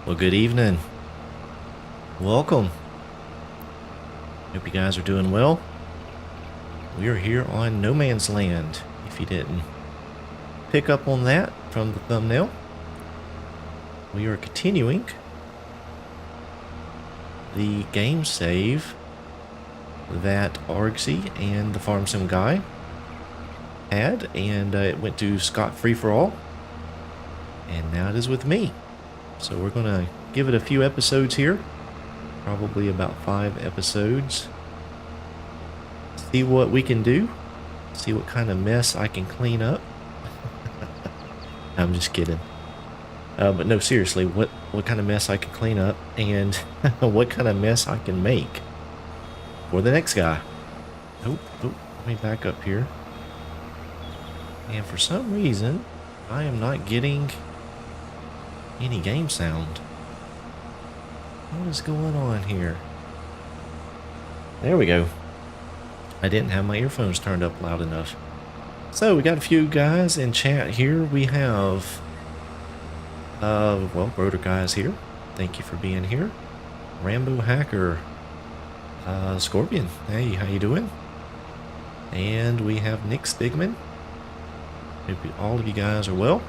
Well, good evening. Welcome. Hope you guys are doing well. We are here on No Man's Land, if you didn't pick up on that from the thumbnail. We are continuing the game save that Argsy and the Farm Sim guy had, and it went to Scott Free for All, and now it is with me. So we're gonna give it a few episodes here, probably about 5 episodes. See what we can do, see what kind of mess I can clean up. I'm just kidding. But no, seriously, what kind of mess I can clean up, and what kind of mess I can make for the next guy. Oh, let me back up here. And for some reason, I am not getting any game sound. What is going on here? There we go. I didn't have my earphones turned up loud enough. So we got a few guys in chat here. We have well, Broder guys here. Thank you for being here. Rambo Hacker, Scorpion, hey, how you doing? And we have Nick Stigman. Hope all of you guys are well.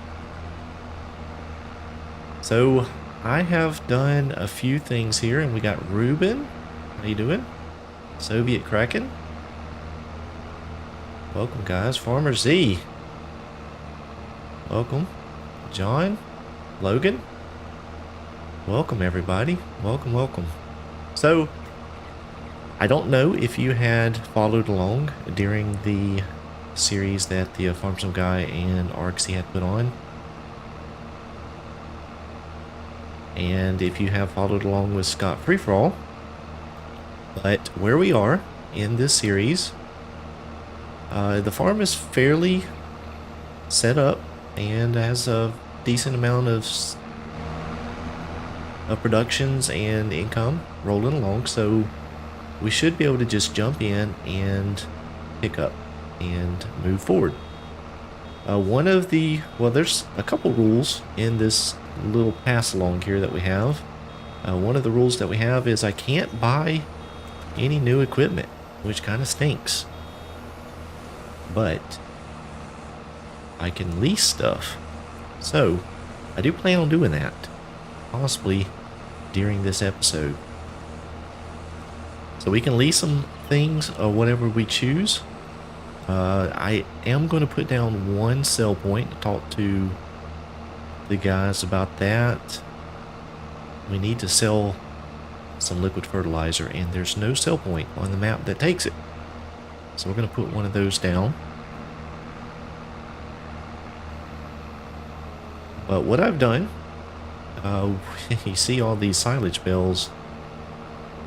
So I have done a few things here, and we got Ruben. How you doing? Soviet Kraken. Welcome, guys. Farmer Z. Welcome. John. Logan. Welcome, everybody. Welcome. So, I don't know if you had followed along during the series that the Farm Sim guy and Argsy had put on. And if you have followed along with Scott Free For All, but where we are in this series, the farm is fairly set up and has a decent amount of productions and income rolling along, so we should be able to just jump in and pick up and move forward. One of the, well, there's a couple rules in this little pass along here that we have. One of the rules that we have is I can't buy any new equipment, which kind of stinks, but I can lease stuff. So I do plan on doing that, possibly during this episode. So we can lease some things or whatever we choose. I am going to put down one sell point to talk to the guys about that. We need to sell some liquid fertilizer, and there's no sell point on the map that takes it. So we're going to put one of those down. But what I've done, you see all these silage bales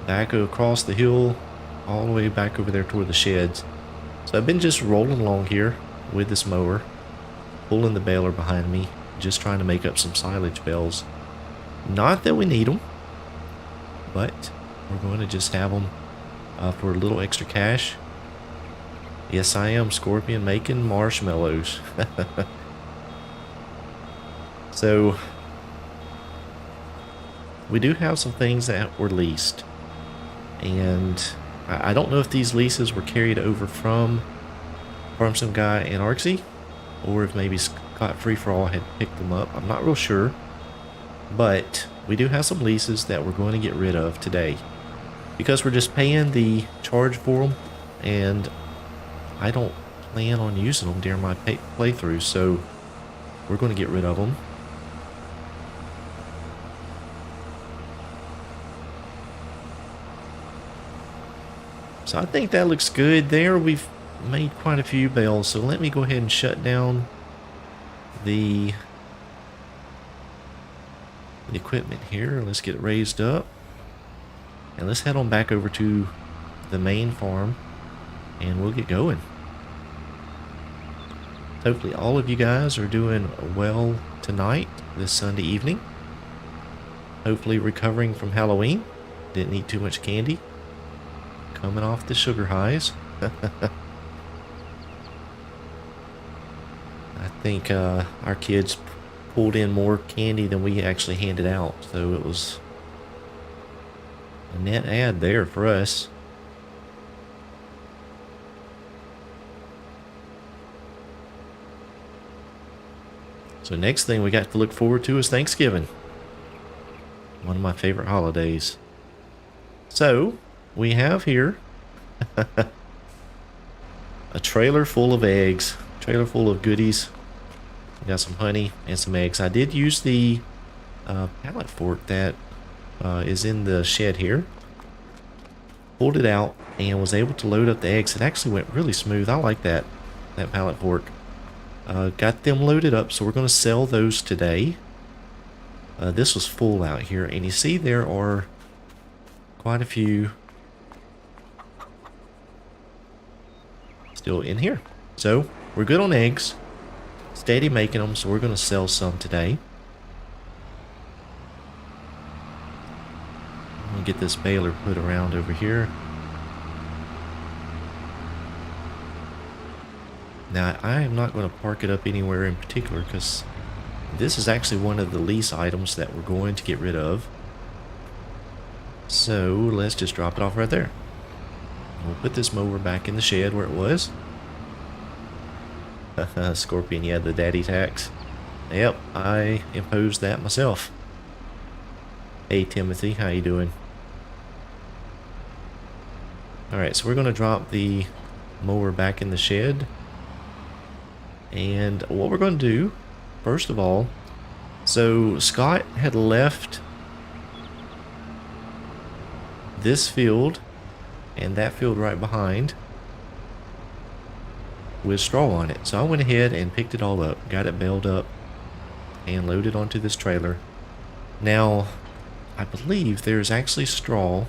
back across the hill, all the way back over there toward the sheds. So I've been just rolling along here with this mower, pulling the baler behind me, just trying to make up some silage bales. Not that we need them, but we're going to just have them for a little extra cash. Yes, I am Scorpion making marshmallows. So we do have some things that were leased, and I don't know if these leases were carried over from Farm Sim Guy and Argsy, or if maybe Scott Free For All had picked them up. I'm not real sure, but we do have some leases that we're going to get rid of today because we're just paying the charge for them, and I don't plan on using them during my playthrough, so we're going to get rid of them. So I think that looks good there. We've made quite a few bales, so let me go ahead and shut down the equipment here. Let's get it raised up, and let's head on back over to the main farm, and we'll get going. Hopefully all of you guys are doing well tonight, this Sunday evening. Hopefully recovering from Halloween. Didn't eat too much candy. Coming off the sugar highs. I think our kids pulled in more candy than we actually handed out. So it was a net add there for us. So next thing we got to look forward to is Thanksgiving. One of my favorite holidays. So we have here a trailer full of eggs, trailer full of goodies. We got some honey and some eggs. I did use the pallet fork that is in the shed here. Pulled it out and was able to load up the eggs. It actually went really smooth. I like that pallet fork. Got them loaded up, so we're going to sell those today. This was full out here, and you see there are quite a few still in here. So we're good on eggs. Steady making them, so we're going to sell some today. I'm going to get this baler put around over here. Now, I am not going to park it up anywhere in particular because this is actually one of the lease items that we're going to get rid of. So let's just drop it off right there. We'll put this mower back in the shed where it was. Scorpion, yeah, the daddy tax. Yep, I imposed that myself. Hey Timothy, how you doing? Alright, so we're going to drop the mower back in the shed. And what we're going to do, first of all, so Scott had left this field and that field right behind with straw on it. So I went ahead and picked it all up, got it baled up, and loaded onto this trailer. Now, I believe there's actually straw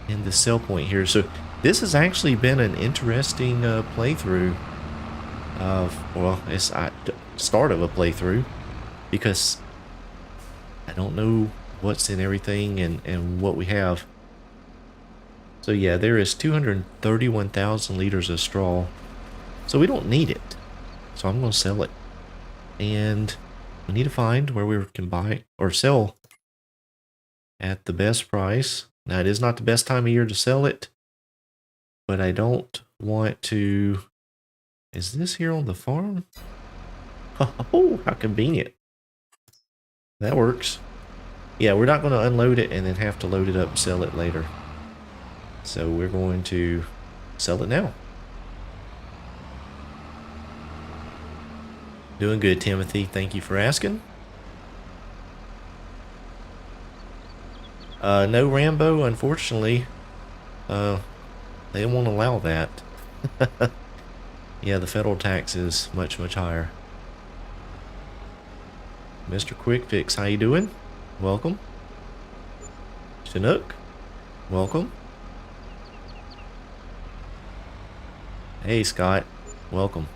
in the sell point here. So this has actually been an interesting playthrough. Well, it's start of a playthrough because I don't know what's in everything and what we have. So yeah, there is 231,000 liters of straw. So we don't need it. So I'm going to sell it. And we need to find where we can buy or sell at the best price. Now, it is not the best time of year to sell it, but I don't want to... Is this here on the farm? Oh, how convenient. That works. Yeah, we're not going to unload it and then have to load it up and sell it later. So we're going to sell it now. Doing good, Timothy. Thank you for asking. No Rambo, unfortunately. They won't allow that. Yeah, the federal tax is much, much higher. Mr. Quick Fix, how you doing? Welcome. Chinook, welcome. Hey, Scott, welcome.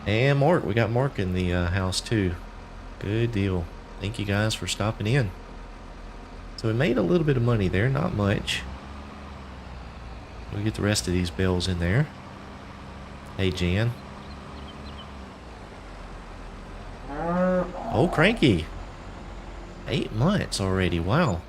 And Mark, we got Mark in the house too. Good deal. Thank you guys for stopping in. So we made a little bit of money there, not much. We'll get the rest of these bills in there. Hey, Jan. Oh, Cranky. 8 months already. Wow.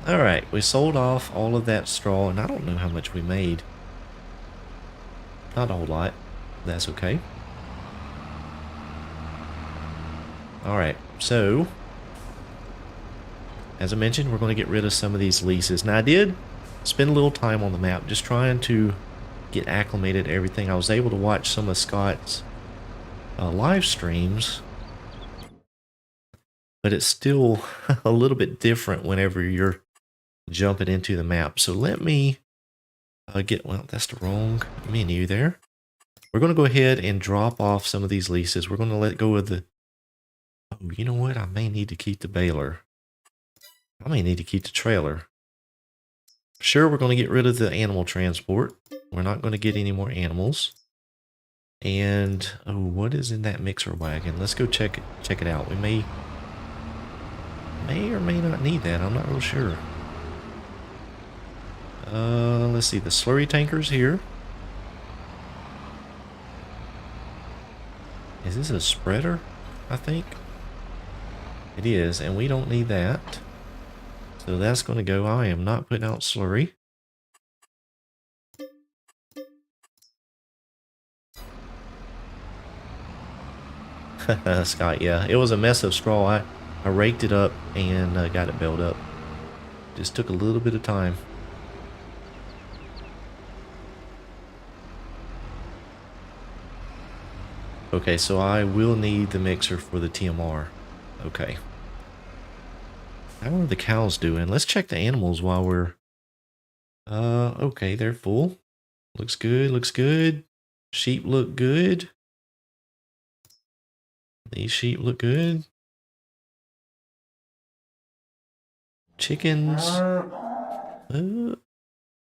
Alright, we sold off all of that straw, and I don't know how much we made. Not a whole lot. That's okay. Alright, so as I mentioned, we're going to get rid of some of these leases. Now, I did spend a little time on the map just trying to get acclimated to everything. I was able to watch some of Scott's live streams, but it's still a little bit different whenever you're jumping into the map. So let me well, that's the wrong menu there. We're going to go ahead and drop off some of these leases. We're going to let go of the... Oh, you know what? I may need to keep the baler. I may need to keep the trailer. Sure, we're going to get rid of the animal transport. We're not going to get any more animals. And, oh, what is in that mixer wagon? Let's go check it out. We may or may not need that. I'm not real sure. Let's see, the slurry tanker's here. Is this a spreader? I think it is, and we don't need that. So that's going to go. I am not putting out slurry. Scott, yeah, it was a mess of straw. I raked it up and got it built up. Just took a little bit of time. Okay, so I will need the mixer for the TMR. Okay. How are the cows doing? Let's check the animals while we're... okay, they're full. Looks good, looks good. Sheep look good. These sheep look good. Chickens.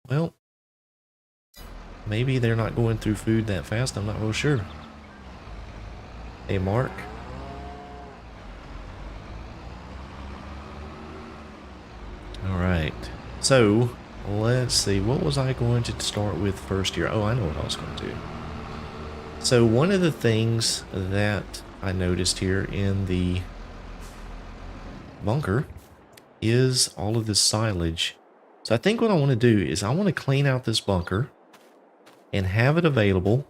Well, maybe they're not going through food that fast. I'm not real sure. Hey, Mark. All right. So, let's see. What was I going to start with first here? Oh, I know what I was going to do. So, one of the things that I noticed here in the bunker is all of this silage. So, I think what I want to do is I want to clean out this bunker and have it available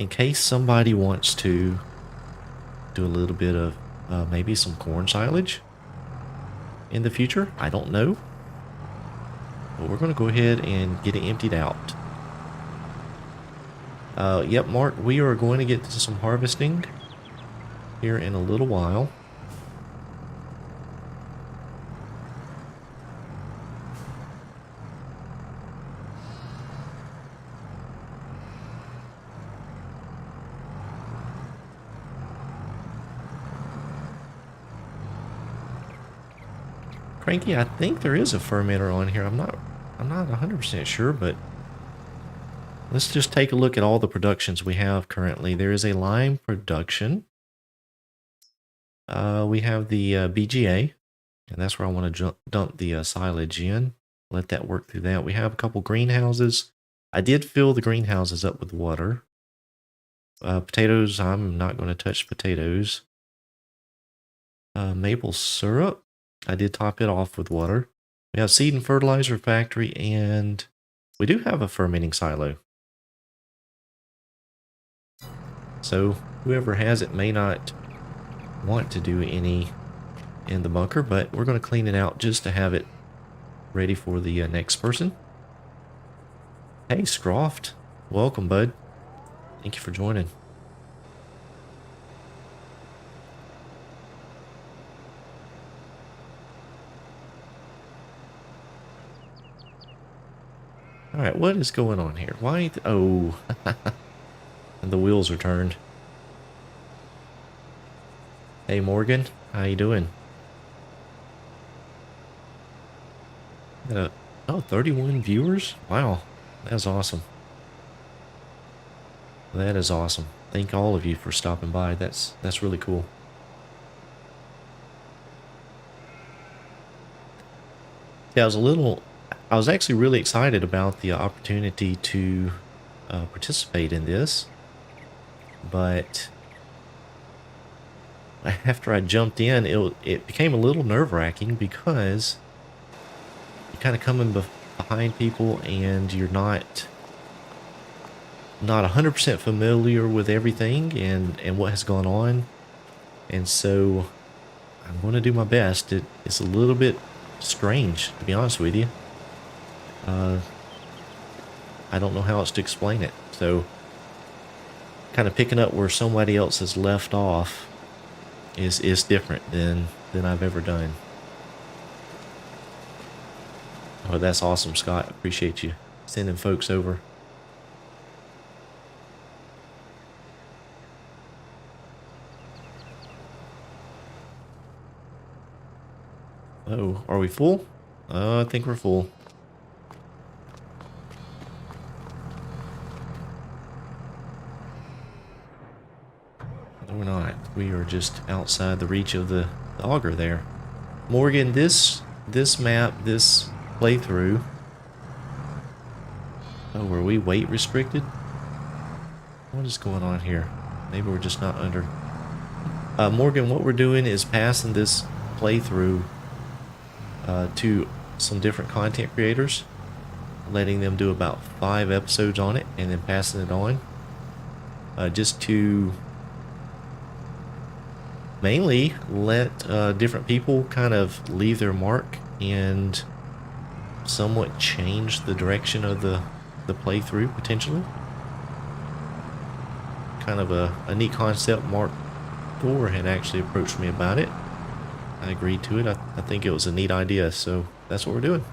in case somebody wants to do a little bit of maybe some corn silage in the future. I don't know. But we're going to go ahead and get it emptied out. Yep, Mark, we are going to get to some harvesting here in a little while. Cranky, I think there is a fermenter on here. I'm not 100% sure, but let's just take a look at all the productions we have currently. There is a lime production. We have the BGA, and that's where I want to dump the silage in. Let that work through that. We have a couple greenhouses. I did fill the greenhouses up with water. Potatoes, I'm not going to touch potatoes. Maple syrup. I did top it off with water. We have seed and fertilizer factory, and we do have a fermenting silo. So whoever has it may not want to do any in the bunker, but we're going to clean it out just to have it ready for the next person. Hey, Scroft. Welcome, bud. Thank you for joining. Alright, what is going on here? Why? Oh, and the wheels are turned. Hey, Morgan. How you doing? Oh, 31 viewers? Wow, that's awesome. That is awesome. Thank all of you for stopping by. That's really cool. Yeah, I was actually really excited about the opportunity to participate in this, but after I jumped in, it became a little nerve-wracking because you're kind of coming behind people and you're not 100% familiar with everything and what has gone on, and so I'm going to do my best. It's a little bit strange, to be honest with you. I don't know how else to explain it. So, kind of picking up where somebody else has left off is different than I've ever done. Oh, that's awesome, Scott. Appreciate you sending folks over. Oh, are we full? I think we're full. No, we're not. We are just outside the reach of the auger there. Morgan, this map, this playthrough Oh, were we weight restricted? What is going on here? Maybe we're just not under. Morgan, what we're doing is passing this playthrough to some different content creators, letting them do about 5 episodes on it, and then passing it on. Just to mainly let different people kind of leave their mark and somewhat change the direction of the playthrough, potentially. Kind of a neat concept. Mark Thor had actually approached me about it. I agreed to it. I think it was a neat idea, so that's what we're doing.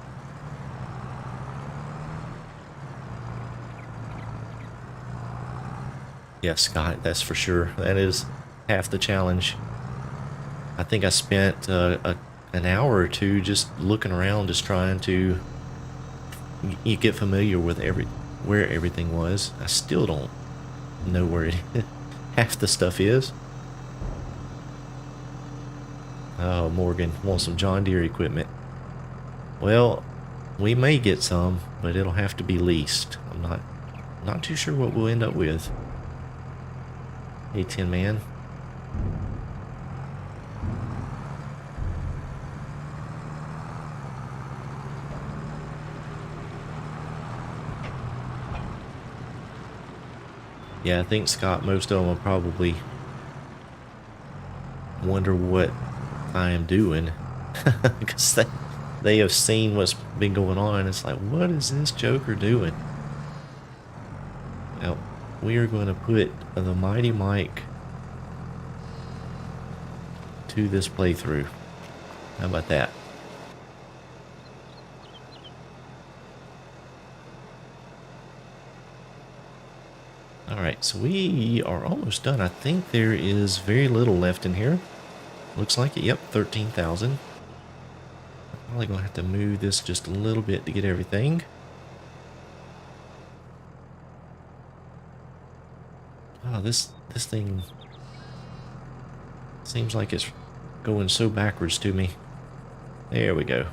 Yeah, Scott, that's for sure. That is half the challenge. I think I spent an hour or two just looking around, just trying to get familiar with where everything was. I still don't know where half the stuff is. Oh, Morgan wants some John Deere equipment. Well, we may get some, but it'll have to be leased. I'm not too sure what we'll end up with. Hey, Tin Man. Yeah, I think, Scott, most of them will probably wonder what I am doing. Because they have seen what's been going on. It's like, what is this joker doing? Now, we are going to put the Mighty Mike to this playthrough. How about that? Alright, so we are almost done. I think there is very little left in here. Looks like it. Yep, 13,000. Probably going to have to move this just a little bit to get everything. Oh, this thing seems like it's going so backwards to me. There we go.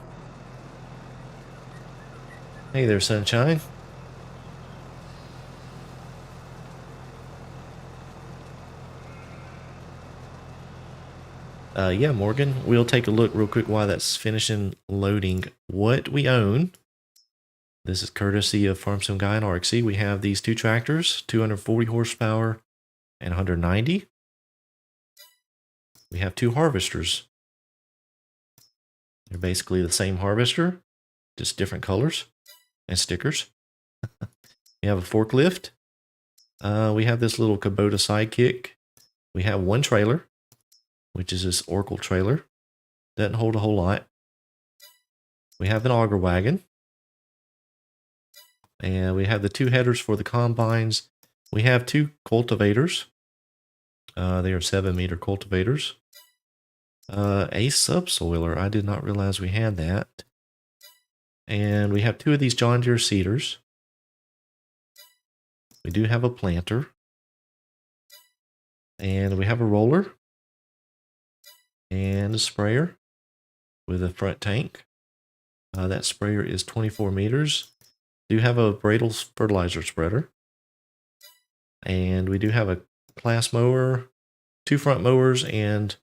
Hey there, sunshine. Yeah, Morgan, we'll take a look real quick while that's finishing loading what we own. This is courtesy of Farm Sim Guy and RXC. We have these 2 tractors, 240 horsepower and 190. We have 2 harvesters. They're basically the same harvester, just different colors and stickers. We have a forklift. We have this little Kubota sidekick. We have 1 trailer, which is this Oracle trailer. Doesn't hold a whole lot. We have an auger wagon. And we have the 2 headers for the combines. We have 2 cultivators. They are 7-meter cultivators. A subsoiler. I did not realize we had that. And we have 2 of these John Deere seeders. We do have a planter. And we have a roller. And a sprayer with a front tank. That sprayer is 24 meters. Do have a Bradle's fertilizer spreader. And we do have a class mower, 2 front mowers, and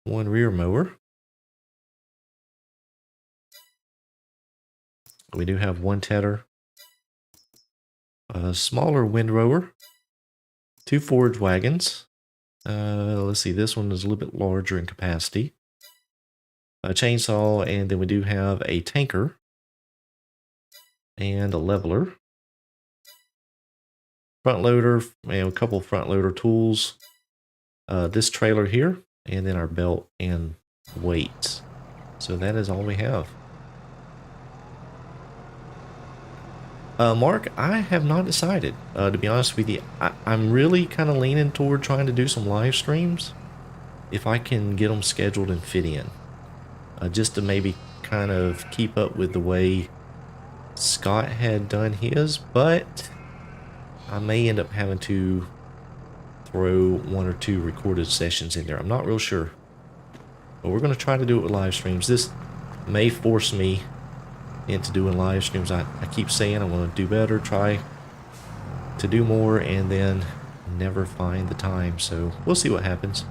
1 rear mower. We do have 1 tedder, a smaller windrower, 2 forage wagons. Let's see, this one is a little bit larger in capacity. A chainsaw, and then we do have a tanker and a leveler. Front loader, and a couple front loader tools. This trailer here, and then our belt and weights. So that is all we have. Mark, I have not decided, to be honest with you. I'm really kind of leaning toward trying to do some live streams, if I can get them scheduled and fit in. Just to maybe kind of keep up with the way Scott had done his, but I may end up having to throw 1 or 2 recorded sessions in there. I'm not real sure. But we're going to try to do it with live streams. This may force me into doing live streams. I keep saying I'm going to do better, try to do more, and then never find the time. So we'll see what happens.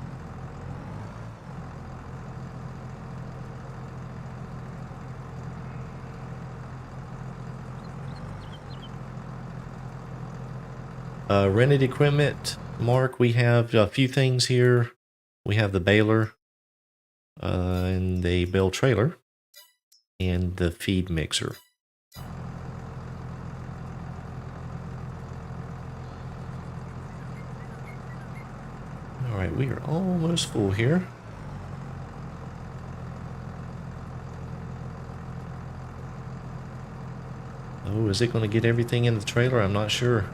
Rented equipment, Mark, we have a few things here. We have the baler and the bale trailer and the feed mixer. Alright, we are almost full here. Oh, is it going to get everything in the trailer? I'm not sure.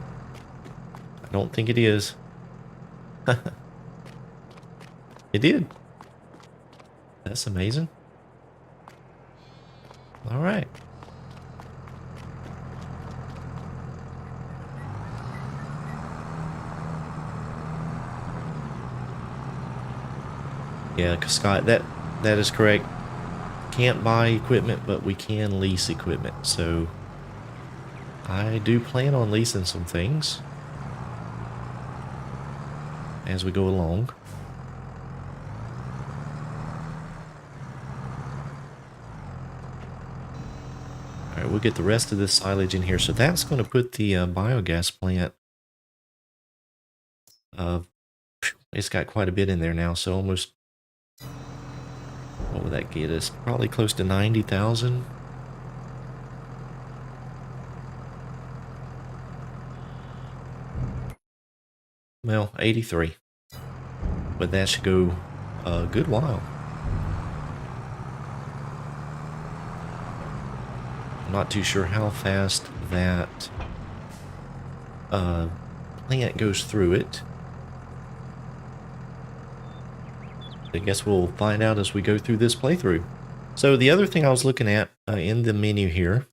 I don't think it is. It did. That's amazing. Alright. Yeah, Scott, that is correct. Can't buy equipment, but we can lease equipment. So I do plan on leasing some things as we go along. Alright, we'll get the rest of this silage in here. So that's going to put the biogas plant, it's got quite a bit in there now, so almost, what would that get us? Probably close to 90,000. Well, 83. But that should go a good while. I'm not too sure how fast that plant goes through it. I guess we'll find out as we go through this playthrough. So the other thing I was looking at in the menu here,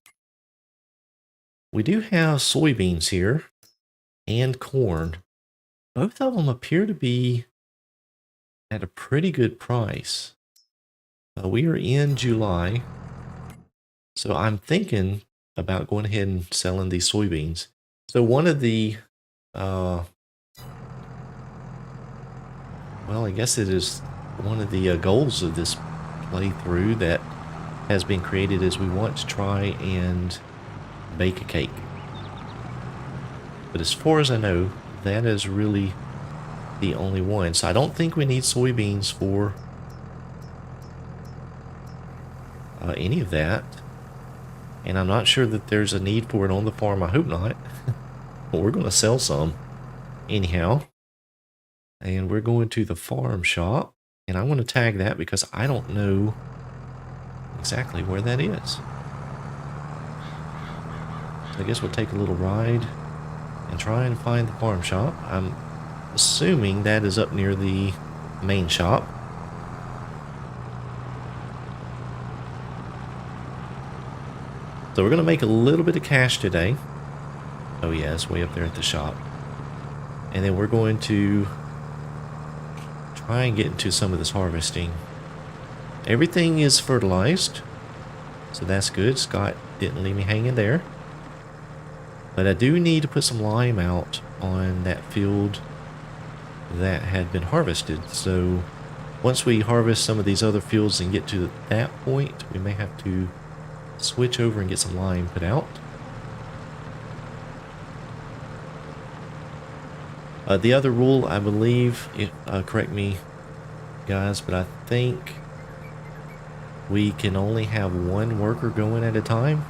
we do have soybeans here and corn. Both of them appear to be at a pretty good price. We are in July, so I'm thinking about going ahead and selling these soybeans. So one of the, well, I guess it is one of the goals of this playthrough that has been created is we want to try and bake a cake. But as far as I know, that is really the only one. So I don't think we need soybeans for any of that. And I'm not sure that there's a need for it on the farm. I hope not. But we're going to sell some anyhow. And we're going to the farm shop. And I want to tag that because I don't know exactly where that is. So I guess we'll take a little ride and try and find the farm shop. I'm assuming that is up near the main shop. So we're going to make a little bit of cash today. Oh yeah, it's way up there at the shop. And then we're going to try and get into some of this harvesting. Everything is fertilized, so that's good. Scott didn't leave me hanging there. But I do need to put some lime out on that field that had been harvested. So once we harvest some of these other fields and get to that point, we may have to switch over and get some lime put out. The other rule, I believe, correct me guys, but I think we can only have one worker going at a time.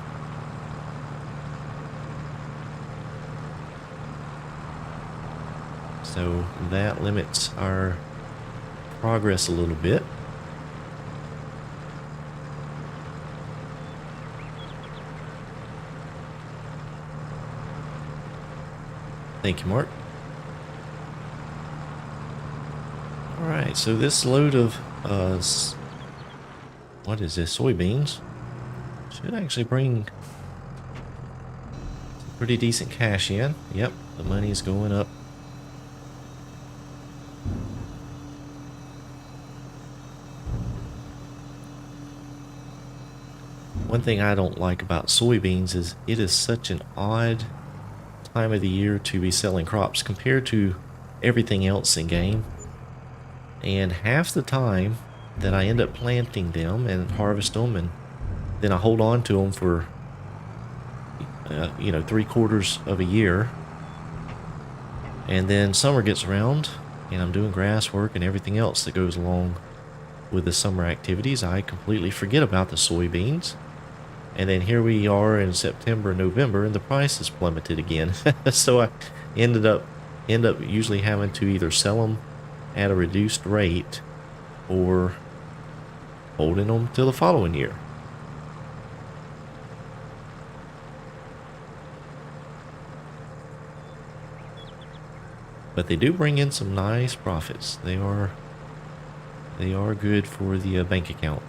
So that limits our progress a little bit. Thank you, Mark. Alright, so this load of, what is this, soybeans, should actually bring some pretty decent cash in. Yep, the money's going up. One thing I don't like about soybeans is it is such an odd time of the year to be selling crops compared to everything else in game. And half the time that I end up planting them and harvest them, and then I hold on to them for, 3/4 of a year. And then summer gets around and I'm doing grass work and everything else that goes along with the summer activities. I completely forget about the soybeans. And then here we are in September, November, and the price has plummeted again. So I end up usually having to either sell them at a reduced rate or holding them till the following year. But they do bring in some nice profits. They are good for the bank account.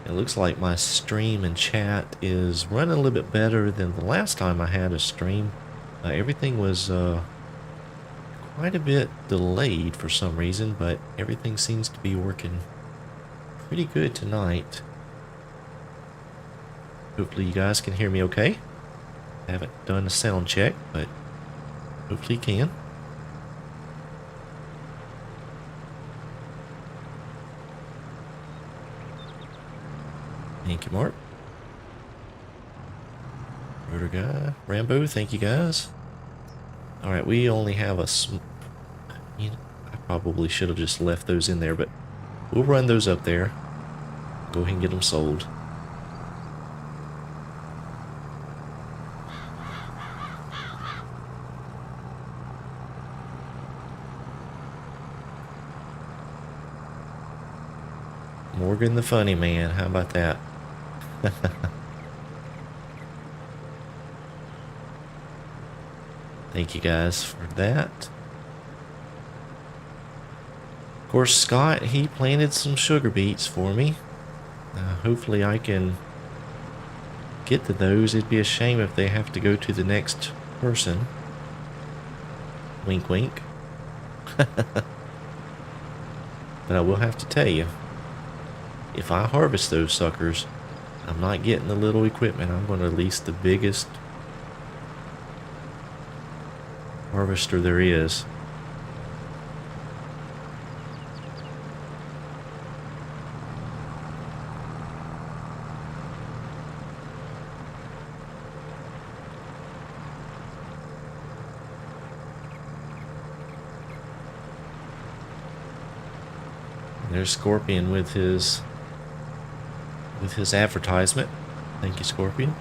It looks like my stream and chat is running a little bit better than the last time I had a stream. Everything was quite a bit delayed for some reason, but everything seems to be working pretty good tonight. Hopefully you guys can hear me okay. I haven't done a sound check, but hopefully you can. Thank you, Mark. Rotor guy, Rambo, thank you guys. Alright, we only have a I probably should have just left those in there, but we'll run those up there. Go ahead and get them sold. Morgan the funny man, how about that? Thank you guys for that. Of course, Scott, he planted some sugar beets for me. Hopefully I can get to those. It'd be a shame if they have to go to the next person. Wink, wink. But I will have to tell you, if I harvest those suckers, I'm not getting the little equipment. I'm going to lease the biggest harvester there is. There's Scorpion with his advertisement. Thank you, Scorpion.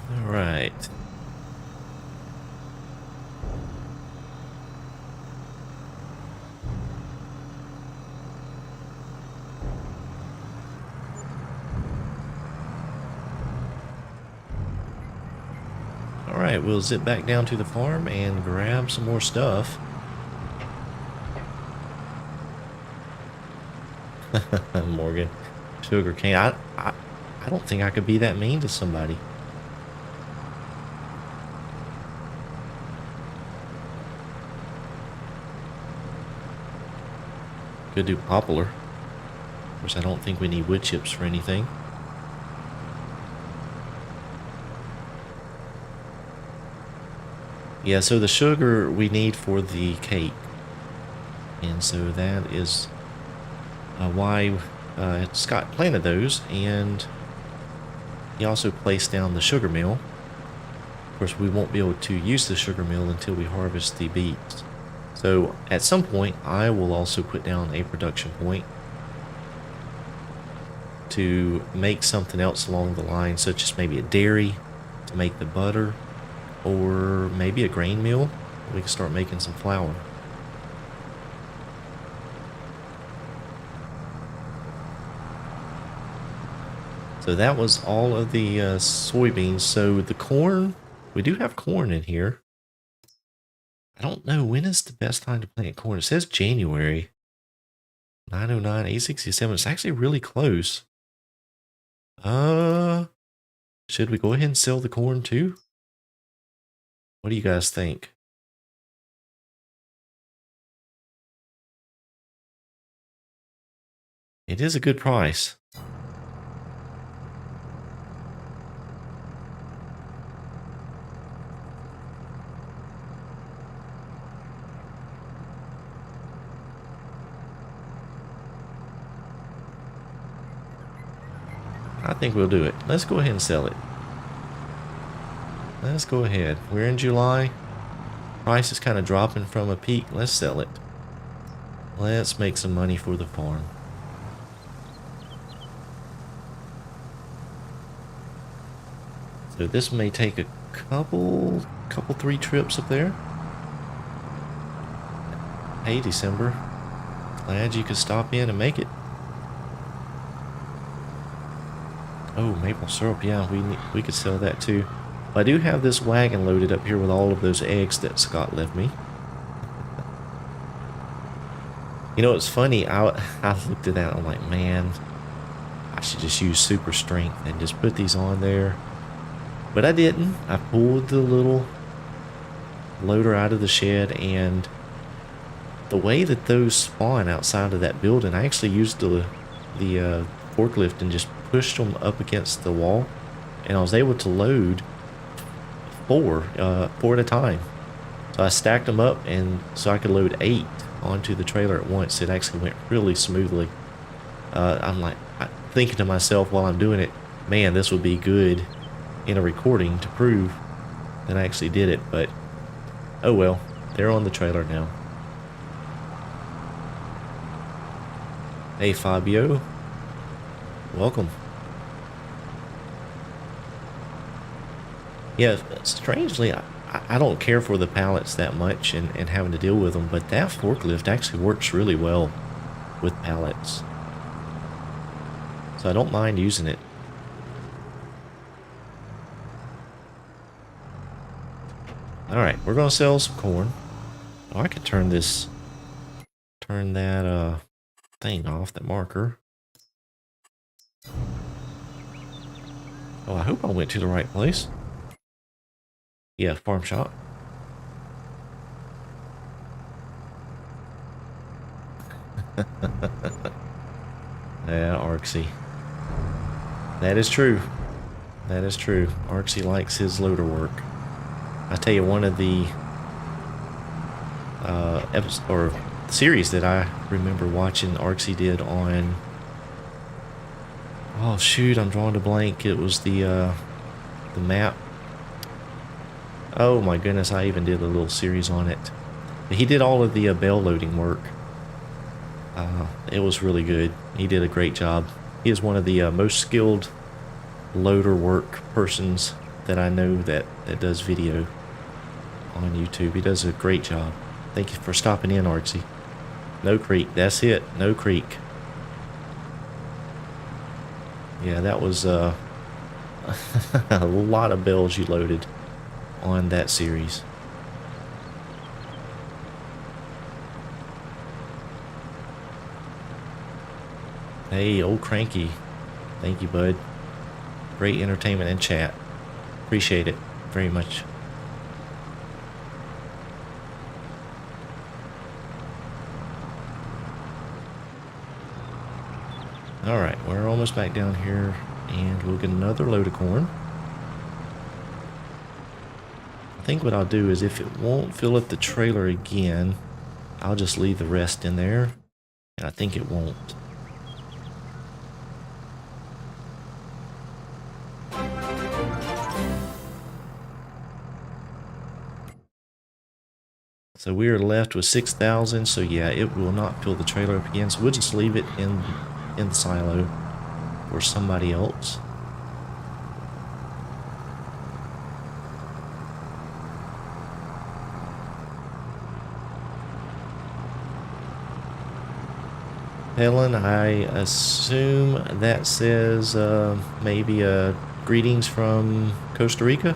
All right. All right, we'll zip back down to the farm and grab some more stuff. Morgan, sugar cane. I don't think I could be that mean to somebody. Could do poplar. Of course, I don't think we need wood chips for anything. Yeah, so the sugar we need for the cake. And so that is why Scott planted those, and he also placed down the sugar mill. Of course, we won't be able to use the sugar mill until we harvest the beets. So at some point, I will also put down a production point to make something else along the line, such as maybe a dairy to make the butter, or maybe a grain mill. We can start making some flour. So that was all of the soybeans. So the corn, we do have corn in here. I don't know, when is the best time to plant corn? It says January. 909, 867. It's actually really close. Should we go ahead and sell the corn too? What do you guys think? It is a good price. I think we'll do it. Let's go ahead and sell it. Let's go ahead. We're in July. Price is kind of dropping from a peak. Let's sell it. Let's make some money for the farm. So this may take a couple 3 trips up there. Hey, December. Glad you could stop in and make it. Oh, maple syrup. Yeah, we could sell that too. I do have this wagon loaded up here with all of those eggs that Scott left me. You know, it's funny. I looked at that. I'm like, man, I should just use super strength and just put these on there. But I didn't. I pulled the little loader out of the shed, and the way that those spawn outside of that building, I actually used the forklift and just pushed them up against the wall, and I was able to load four at a time. So I stacked them up, and so I could load 8 onto the trailer at once. It actually went really smoothly. I'm like thinking to myself while I'm doing it, man, this would be good in a recording to prove that I actually did it. But oh well, they're on the trailer now. Hey Fabio, welcome. Yeah, strangely, I don't care for the pallets that much and having to deal with them, but that forklift actually works really well with pallets. So I don't mind using it. Alright, we're going to sell some corn. Oh, I could turn that thing off, that marker. Oh, I hope I went to the right place. Yeah, farm shop. Yeah, Arksy. That is true. That is true. Arksy likes his loader work. I tell you, one of the episodes or series that I remember watching Arksy did on. Oh shoot, I'm drawing a blank. It was the map. Oh my goodness, I even did a little series on it. But he did all of the bell loading work. It was really good. He did a great job. He is one of the most skilled loader work persons that I know that does video on YouTube. He does a great job. Thank you for stopping in, Artsy. No Creek, that's it. No Creek. Yeah, that was a lot of bells you loaded on that series. Hey, old Cranky. Thank you, bud. Great entertainment and chat. Appreciate it very much. Alright, we're almost back down here, and we'll get another load of corn. I think what I'll do is, if it won't fill up the trailer again, I'll just leave the rest in there, and I think it won't. So we are left with 6,000, so yeah, it will not fill the trailer up again, so we'll just leave it in the silo for somebody else. Helen, I assume that says maybe greetings from Costa Rica?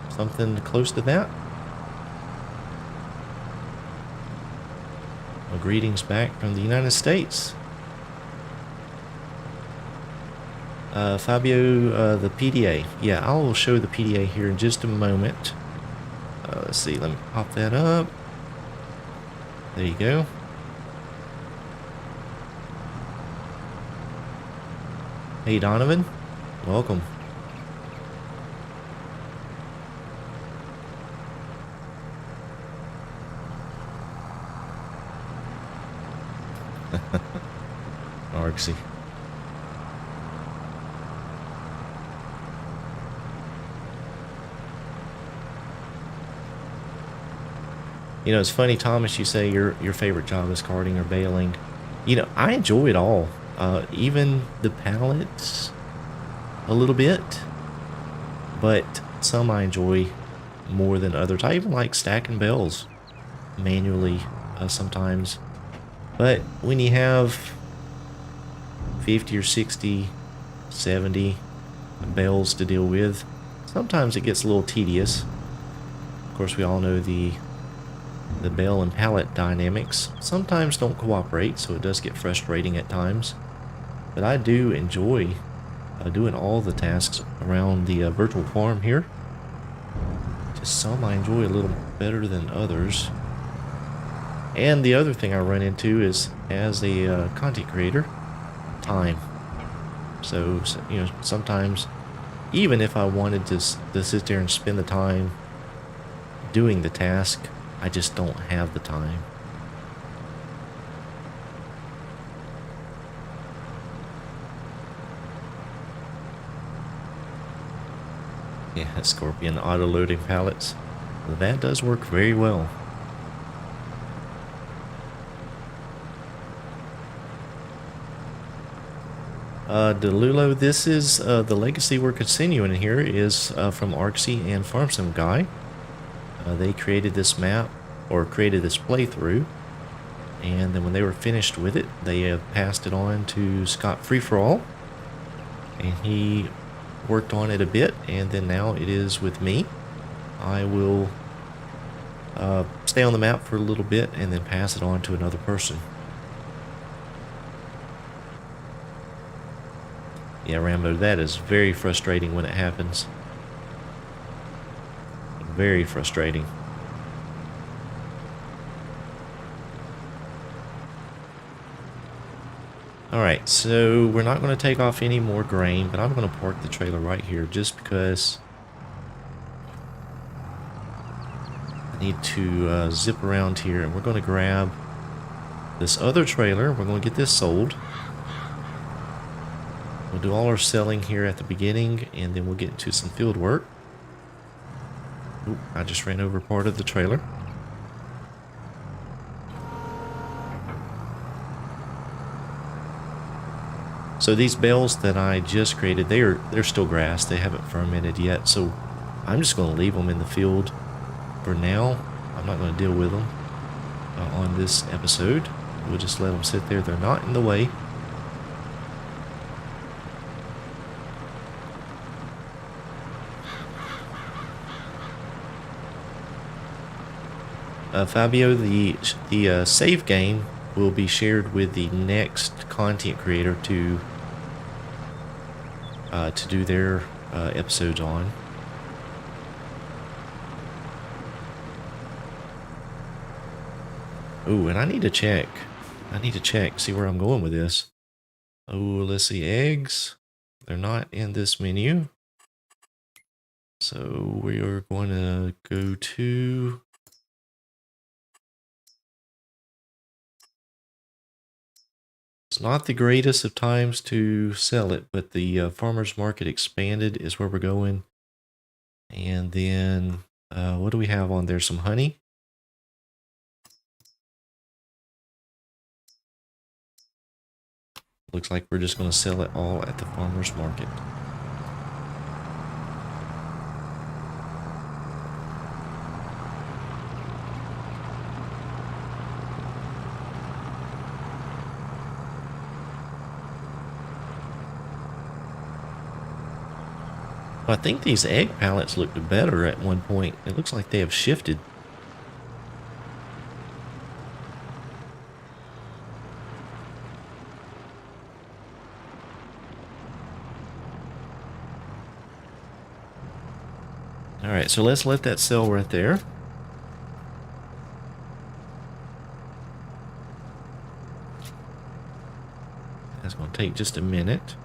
Something close to that? Well, greetings back from the United States. Fabio, the PDA. Yeah, I will show the PDA here in just a moment. Let's see, let me pop that up. There you go. Hey Donovan, welcome. Arksy. You know, it's funny, Thomas, you say your favorite job is carting or baling. You know, I enjoy it all. Even the pallets a little bit, but some I enjoy more than others. I even like stacking bales manually sometimes. But when you have 50 or 60, 70 bales to deal with, sometimes it gets a little tedious. Of course, we all know the bale and pallet dynamics sometimes don't cooperate, so it does get frustrating at times. But I do enjoy doing all the tasks around the virtual farm here. Just some I enjoy a little better than others. And the other thing I run into is, as a content creator, time. So, you know, sometimes, even if I wanted to sit there and spend the time doing the task, I just don't have the time. Yeah, Scorpion auto-loading pallets. That does work very well. Delulo, this is the legacy we're continuing here is from Arksy and FarmSim Guy. They created this map, or created this playthrough, and then when they were finished with it, they passed it on to Scott Free-For-All, and he worked on it a bit, and then now it is with me. I will stay on the map for a little bit and then pass it on to another person. Yeah, Rambo, that is very frustrating when it happens. Very frustrating. Alright, so we're not going to take off any more grain, but I'm going to park the trailer right here just because I need to zip around here, and we're going to grab this other trailer. We're going to get this sold. We'll do all our selling here at the beginning, and then we'll get into some field work. Oop, I just ran over part of the trailer. So these bales that I just created, they're still grass. They haven't fermented yet, so I'm just going to leave them in the field for now. I'm not going to deal with them on this episode. We'll just let them sit there. They're not in the way. Fabio, the save game will be shared with the next content creator to do their episodes on. Oh, and I need to check. See where I'm going with this. Oh, let's see, eggs. They're not in this menu. So we are going to go to... It's not the greatest of times to sell it, but the farmer's market expanded is where we're going. And then, what do we have on there? Some honey. Looks like we're just going to sell it all at the farmer's market. I think these egg pallets looked better at one point. It looks like they have shifted. All right, so let's let that sell right there. That's going to take just a minute.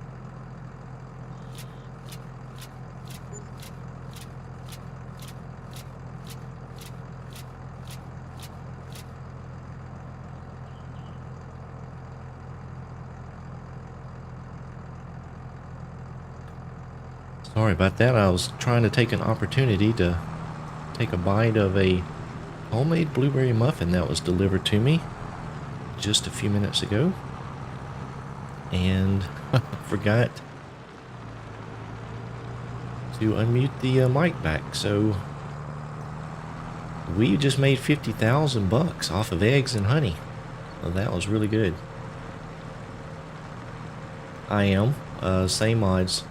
Sorry about that. I was trying to take an opportunity to take a bite of a homemade blueberry muffin that was delivered to me just a few minutes ago. And forgot to unmute the mic back. So we just made 50,000 bucks off of eggs and honey. Well, that was really good. I am. Same odds.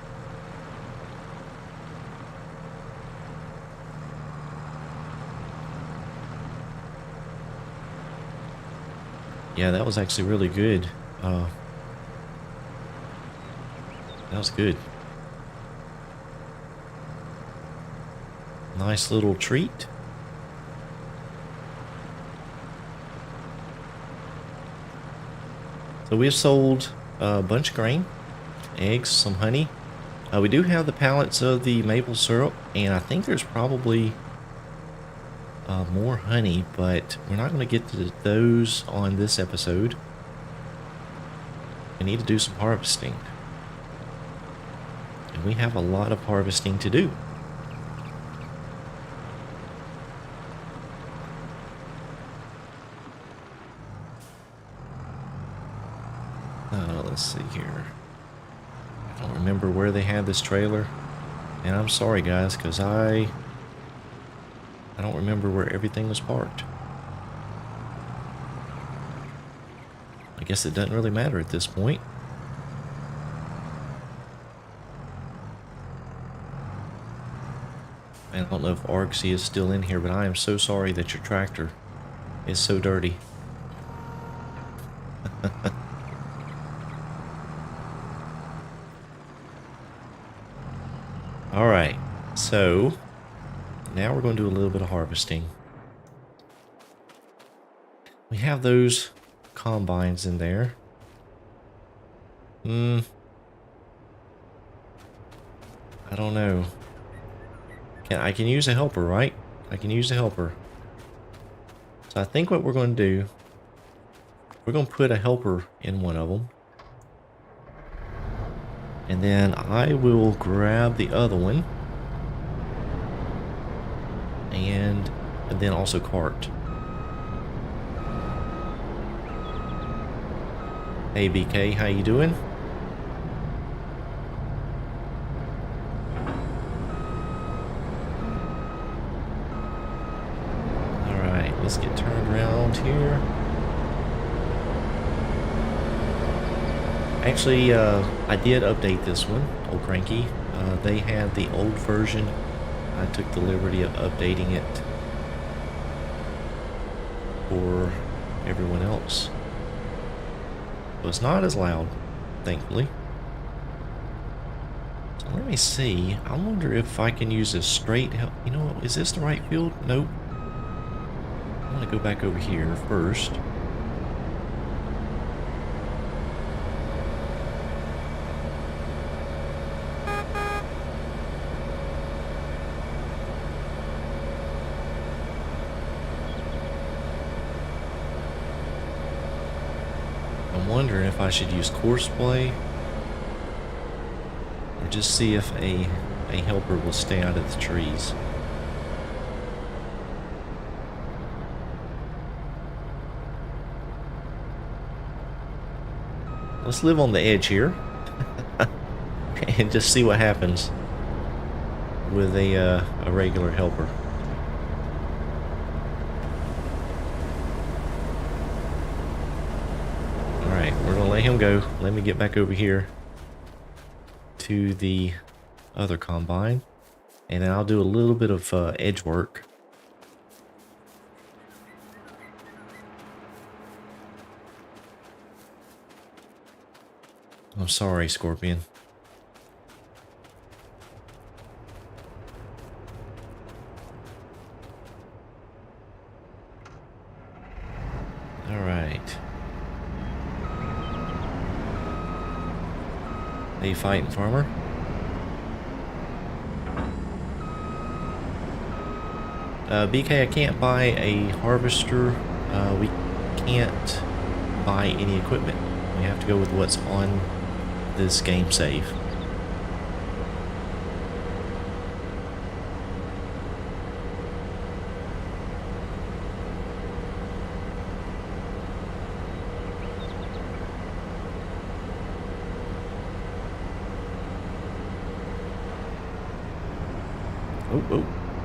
Yeah, that was actually really good. That was good. Nice little treat. So we've sold a bunch of grain, eggs, some honey. We do have the pallets of the maple syrup, and I think there's probably more honey, but we're not going to get to those on this episode. We need to do some harvesting. And we have a lot of harvesting to do. Let's see here. I don't remember where they had this trailer. And I'm sorry guys, because I don't remember where everything was parked. I guess it doesn't really matter at this point. I don't know if Argsy is still in here, but I am so sorry that your tractor is so dirty. Alright, so now we're going to do a little bit of harvesting. We have those combines in there. I don't know. I can use a helper, right? I can use a helper. So I think what we're going to do, we're going to put a helper in one of them. And then I will grab the other one. And then also cart. Hey BK, how you doing? Alright, let's get turned around here. Actually, I did update this one, Old Cranky. They had the old version. I took the liberty of updating it for everyone else. So it's not as loud, thankfully. So let me see. I wonder if I can use a straight... You know, is this the right field? Nope. I'm going to go back over here first. I'm wondering if I should use courseplay or just see if a helper will stay out of the trees. Let's live on the edge here and just see what happens with a regular helper. Alright, we're gonna let him go. Let me get back over here to the other combine, and then I'll do a little bit of edge work. I'm sorry, Scorpion. Hey, fighting farmer. BK, I can't buy a harvester. We can't buy any equipment. We have to go with what's on this game save.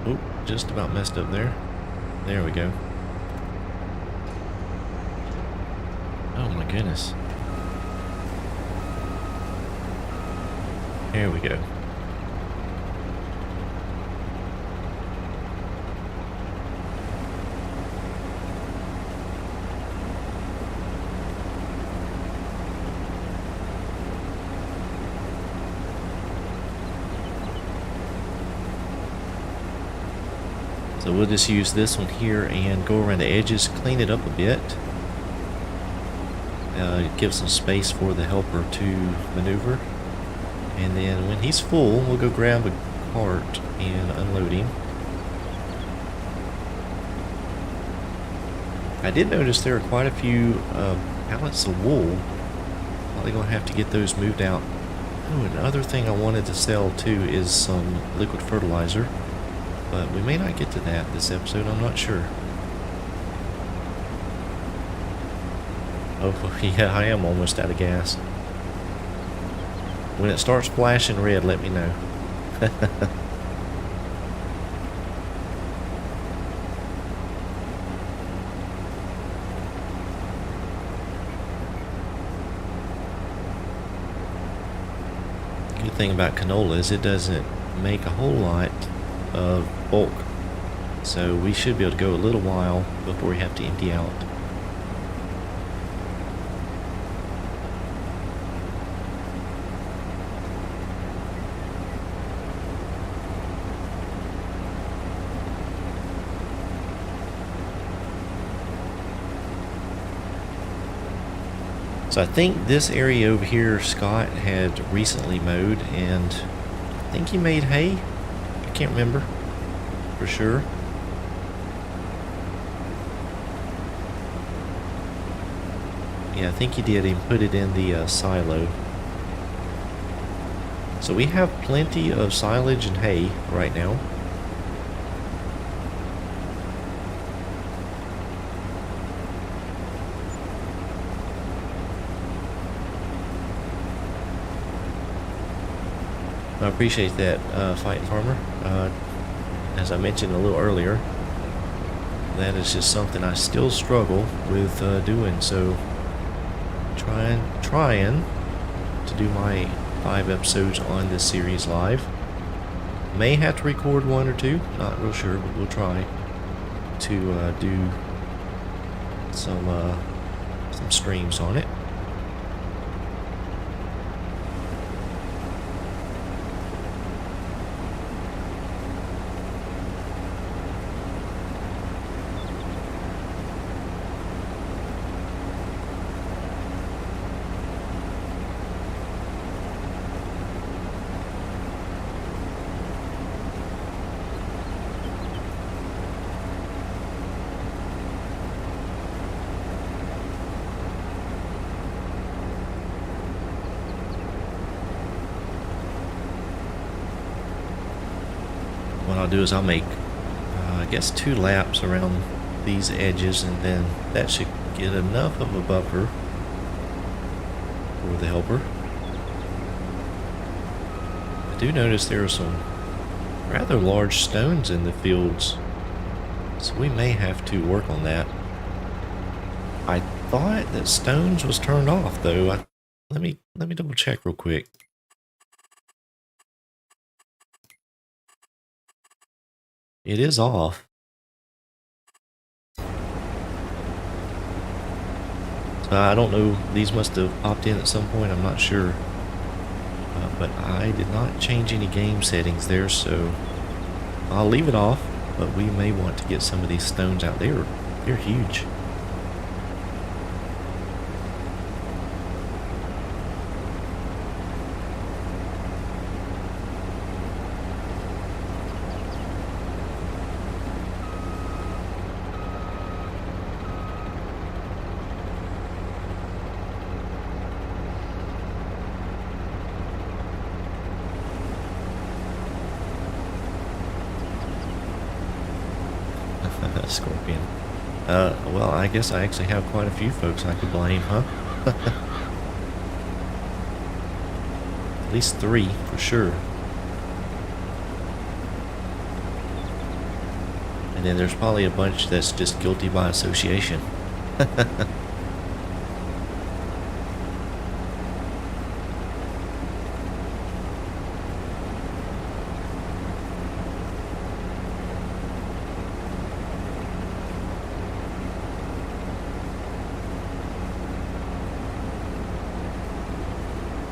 Oh, just about messed up there. There we go. Oh my goodness. There we go. So we'll just use this one here and go around the edges, clean it up a bit. Give some space for the helper to maneuver. And then when he's full, we'll go grab a cart and unload him. I did notice there are quite a few pallets of wool. Probably gonna have to get those moved out. Oh, another thing I wanted to sell too is some liquid fertilizer. But we may not get to that this episode, I'm not sure. Oh, yeah, I am almost out of gas. When it starts flashing red, let me know. Good thing about canola is it doesn't make a whole lot of bulk, so we should be able to go a little while before we have to empty out. So I think this area over here Scott had recently mowed, and I think he made hay. I can't remember for sure. Yeah, I think he did. He put it in the silo. So we have plenty of silage and hay right now. I appreciate that, fighting farmer. As I mentioned a little earlier, that is just something I still struggle with doing. So, trying to do my 5 episodes on this series live. May have to record 1 or 2, not real sure, but we'll try to do some streams on it. What I'll do is I'll make, I guess, 2 laps around these edges, and then that should get enough of a buffer for the helper. I do notice there are some rather large stones in the fields, so we may have to work on that. I thought that stones was turned off though. Let me double check real quick. It is off. So I don't know, these must have popped in at some point, I'm not sure. But I did not change any game settings there, so I'll leave it off, but we may want to get some of these stones out. They're huge. Scorpion. Well, I guess I actually have quite a few folks I could blame, huh? At least 3, for sure. And then there's probably a bunch that's just guilty by association.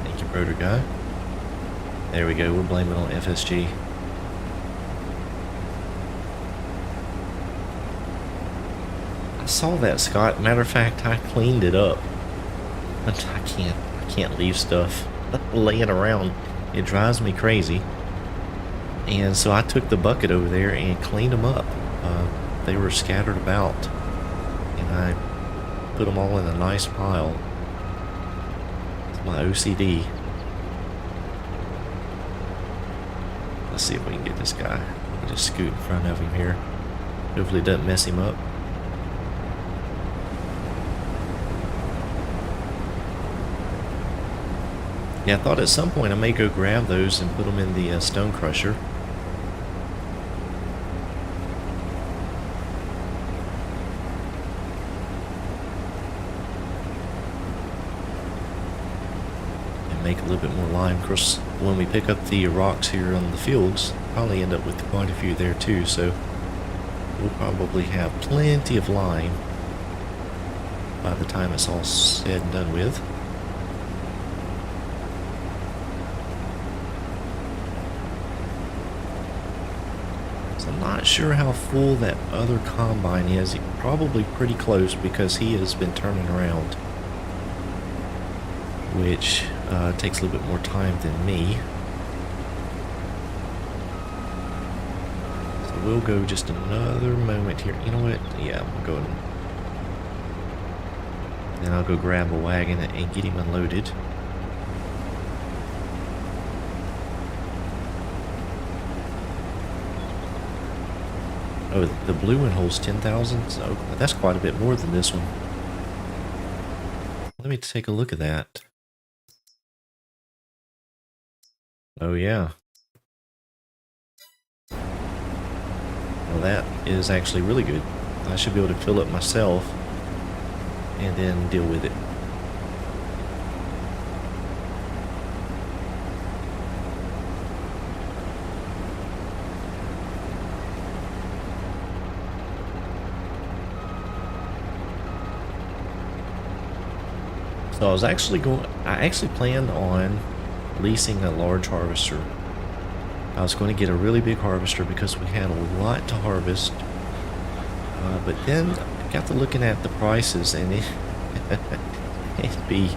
Thank you, Broder Guy. There we go, we're blaming on FSG. I saw that, Scott. Matter of fact, I cleaned it up. But I can't leave stuff laying around. It drives me crazy. And so I took the bucket over there and cleaned them up. They were scattered about, and I put them all in a nice pile. It's my OCD. Let's see if we can get this guy. I'll just scoot in front of him here. Hopefully it doesn't mess him up. Yeah, I thought at some point I may go grab those and put them in the stone crusher. And make a little bit more lime. Of course, when we pick up the rocks here on the fields, probably end up with quite a few there too, so we'll probably have plenty of lime by the time it's all said and done with. I'm not sure how full that other combine is. Probably pretty close because he has been turning around, which takes a little bit more time than me. So we'll go just another moment here. You know what? Yeah, I'm going. Then I'll go grab a wagon and get him unloaded. Oh, the blue one holds 10,000, so that's quite a bit more than this one. Let me take a look at that. Oh yeah. Well, that is actually really good. I should be able to fill it myself and then deal with it. So I actually planned on leasing a large harvester. I was going to get a really big harvester because we had a lot to harvest. But then I got to looking at the prices, and it'd be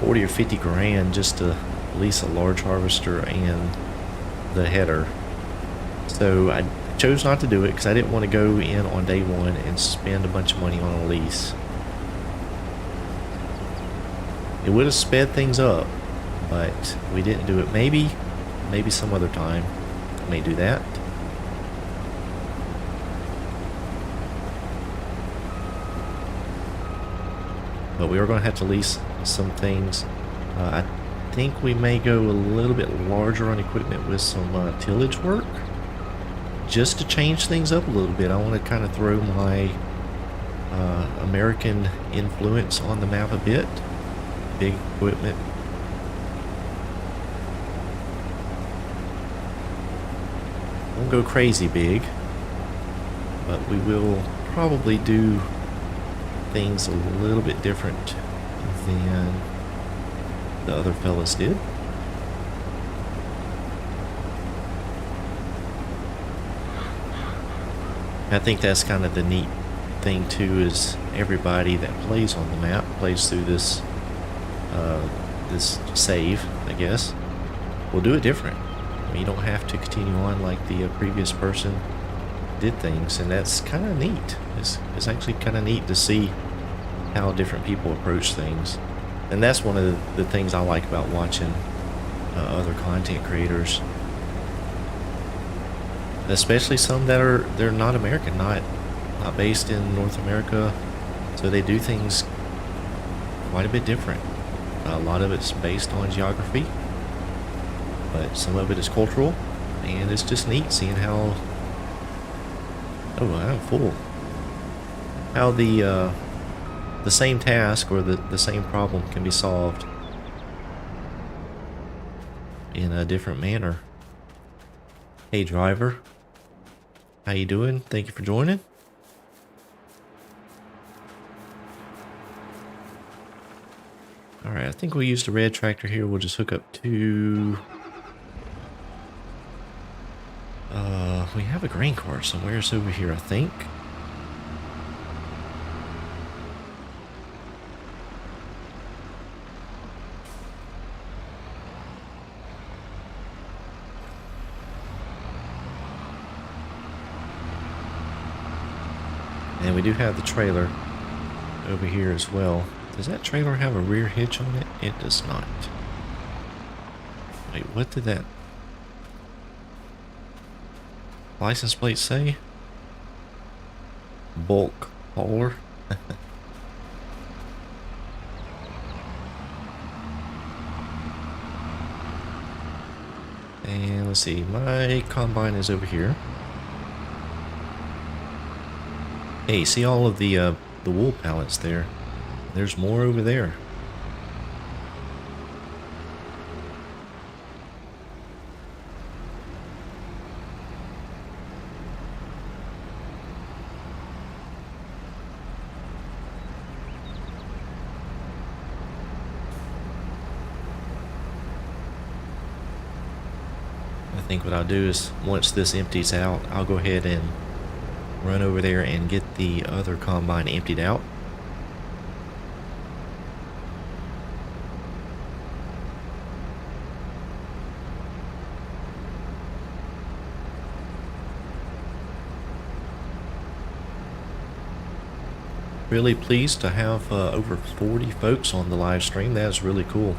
40 or 50 grand just to lease a large harvester and the header. So I chose not to do it because I didn't want to go in on day one and spend a bunch of money on a lease. It would have sped things up, but we didn't do it. Maybe some other time I may do that. But we are going to have to lease some things. I think we may go a little bit larger on equipment with some tillage work, just to change things up a little bit. I want to kind of throw my American influence on the map a bit. Big equipment. Won't go crazy big, but we will probably do things a little bit different than the other fellas did. I think that's kind of the neat thing too, is everybody that plays on the map plays through this this save, I guess. We'll do it different. I mean, you don't have to continue on like the previous person did things, and that's kind of neat. It's actually kind of neat to see how different people approach things, and that's one of the things I like about watching other content creators. especially some that they're not American, not based in North America, so they do things quite a bit different. A lot of it's based on geography, but some of it is cultural, and it's just neat seeing how, oh, I'm full, how the same task or the same problem can be solved in a different manner. Hey driver, how you doing? Thank you for joining. Alright, I think we'll use the red tractor here. We'll just hook up to... we have a grain cart somewhere. It's over here, I think. And we do have the trailer over here as well. Does that trailer have a rear hitch on it? It does not. Wait, what did that license plate say? Bulk hauler. And let's see, my combine is over here. Hey, see all of the wool pallets there? There's more over there. I think what I'll do is, once this empties out, I'll go ahead and run over there and get the other combine emptied out. Really pleased to have over 40 folks on the live stream. That's really cool.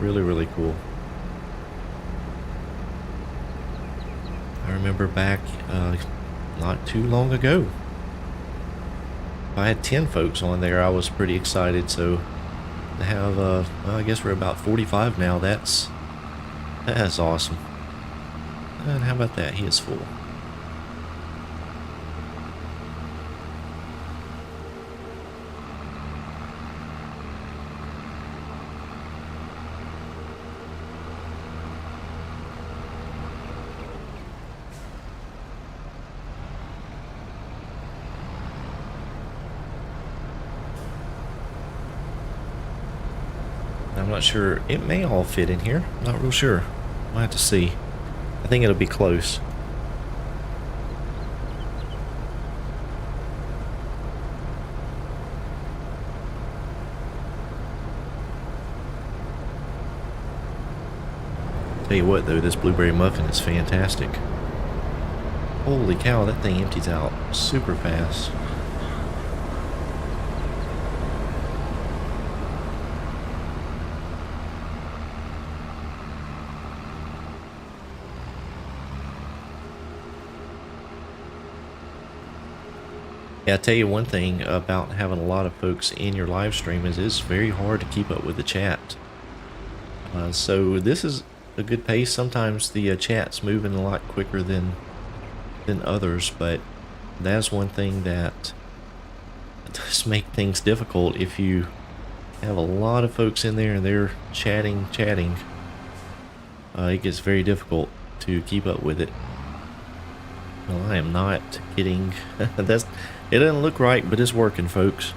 Really, really cool. I remember back not too long ago, if I had 10 folks on there, I was pretty excited. So to have, well, I guess we're about 45 now. That's awesome. And how about that? He is full. I'm not sure. It may all fit in here. Not real sure. We'll have to see. I think it'll be close. Tell you what though, this blueberry muffin is fantastic. Holy cow, that thing empties out super fast. Yeah, I'll tell you one thing about having a lot of folks in your live stream is it's very hard to keep up with the chat. So this is a good pace. Sometimes the chat's moving a lot quicker than others, but that's one thing that does make things difficult. If you have a lot of folks in there and they're chatting, it gets very difficult to keep up with it. Well, I am not getting that's. It doesn't look right, but it's working, folks.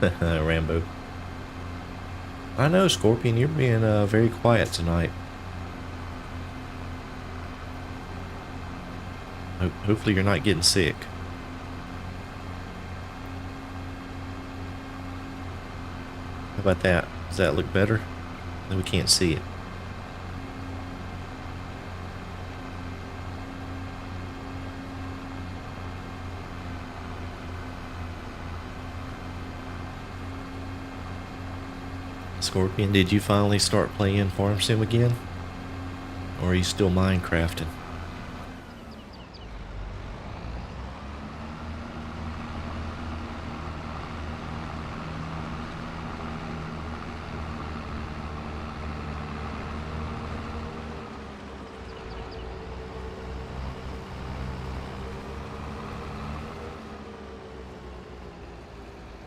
Rambo. I know, Scorpion, you're being very quiet tonight. Hopefully you're not getting sick. How about that? Does that look better? No, we can't see it. Scorpion, did you finally start playing Farm Sim again? Or are you still Minecrafting?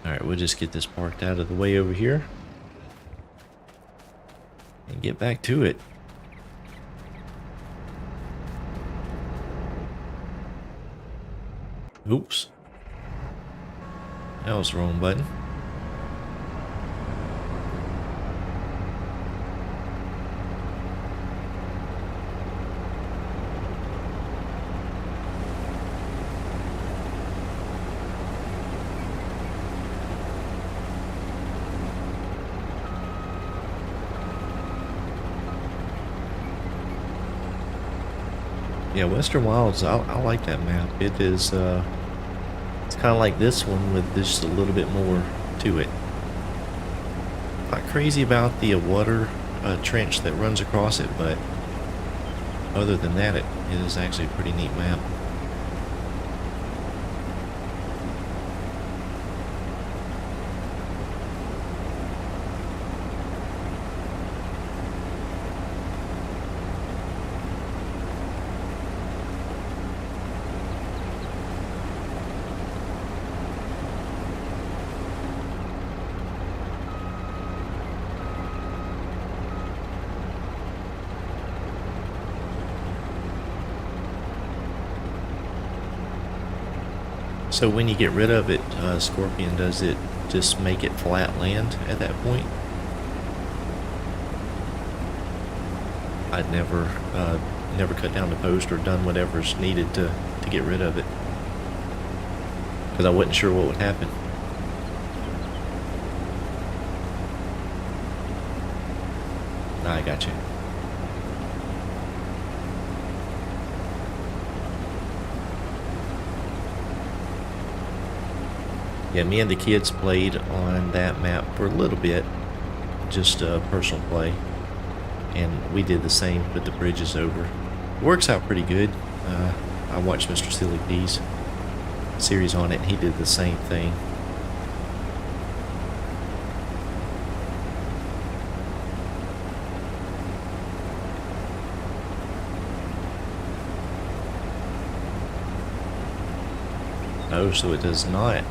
Alright, we'll just get this parked out of the way over here. And get back to it. Oops. That was the wrong button. Yeah, Western Wilds, I like that map. It is, it's kind of like this one with just a little bit more to it. Not crazy about the water trench that runs across it, but other than that, it is actually a pretty neat map. So when you get rid of it, Scorpion, does it just make it flat land at that point? I'd never cut down the post or done whatever's needed to get rid of it, because I wasn't sure what would happen. I got you. Yeah, me and the kids played on that map for a little bit, just personal play, and we did the same, put the bridges over. It works out pretty good. I watched Mr. Silly P's series on it, and he did the same thing. Oh, so it does not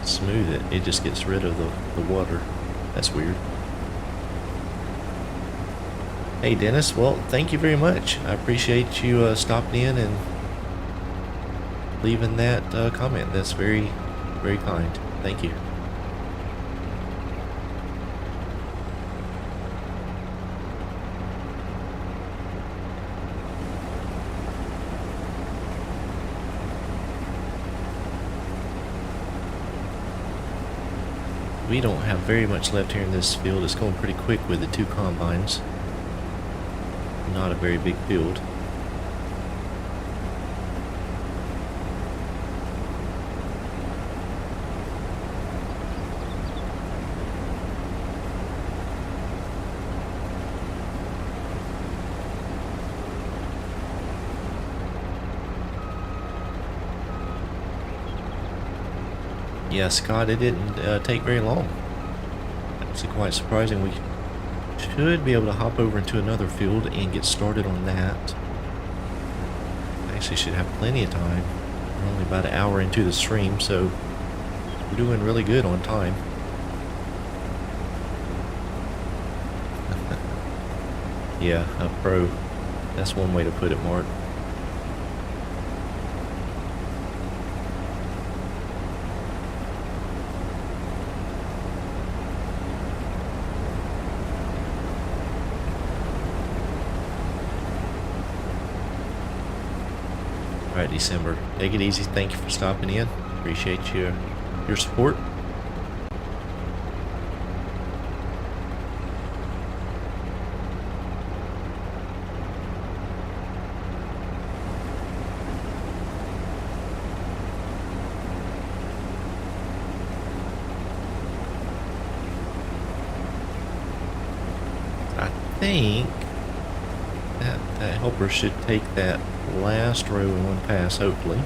smooth it, it just gets rid of the water. That's weird. Hey Dennis, well, thank you very much. I appreciate you stopping in and leaving that comment. That's very, very kind. Thank you. We don't have very much left here in this field. It's going pretty quick with the 2 combines. Not a very big field. Yeah, Scott, it didn't take very long. Actually quite surprising. We should be able to hop over into another field and get started on that. Actually should have plenty of time. We're only about an hour into the stream, so we're doing really good on time. Yeah, a pro. That's one way to put it, Mark. Alright, December. Take it easy. Thank you for stopping in. Appreciate your support. think that helper should take that last row in one pass, hopefully.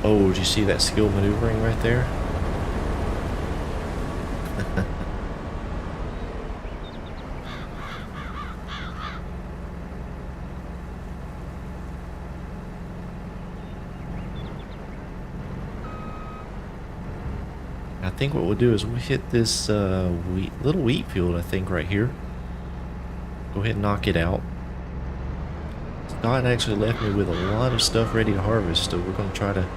Oh, did you see that skill maneuvering right there? I think what we'll do is we'll hit this little wheat field, I think, right here. Go ahead and knock it out. Scott actually left me with a lot of stuff ready to harvest, so we're going to try to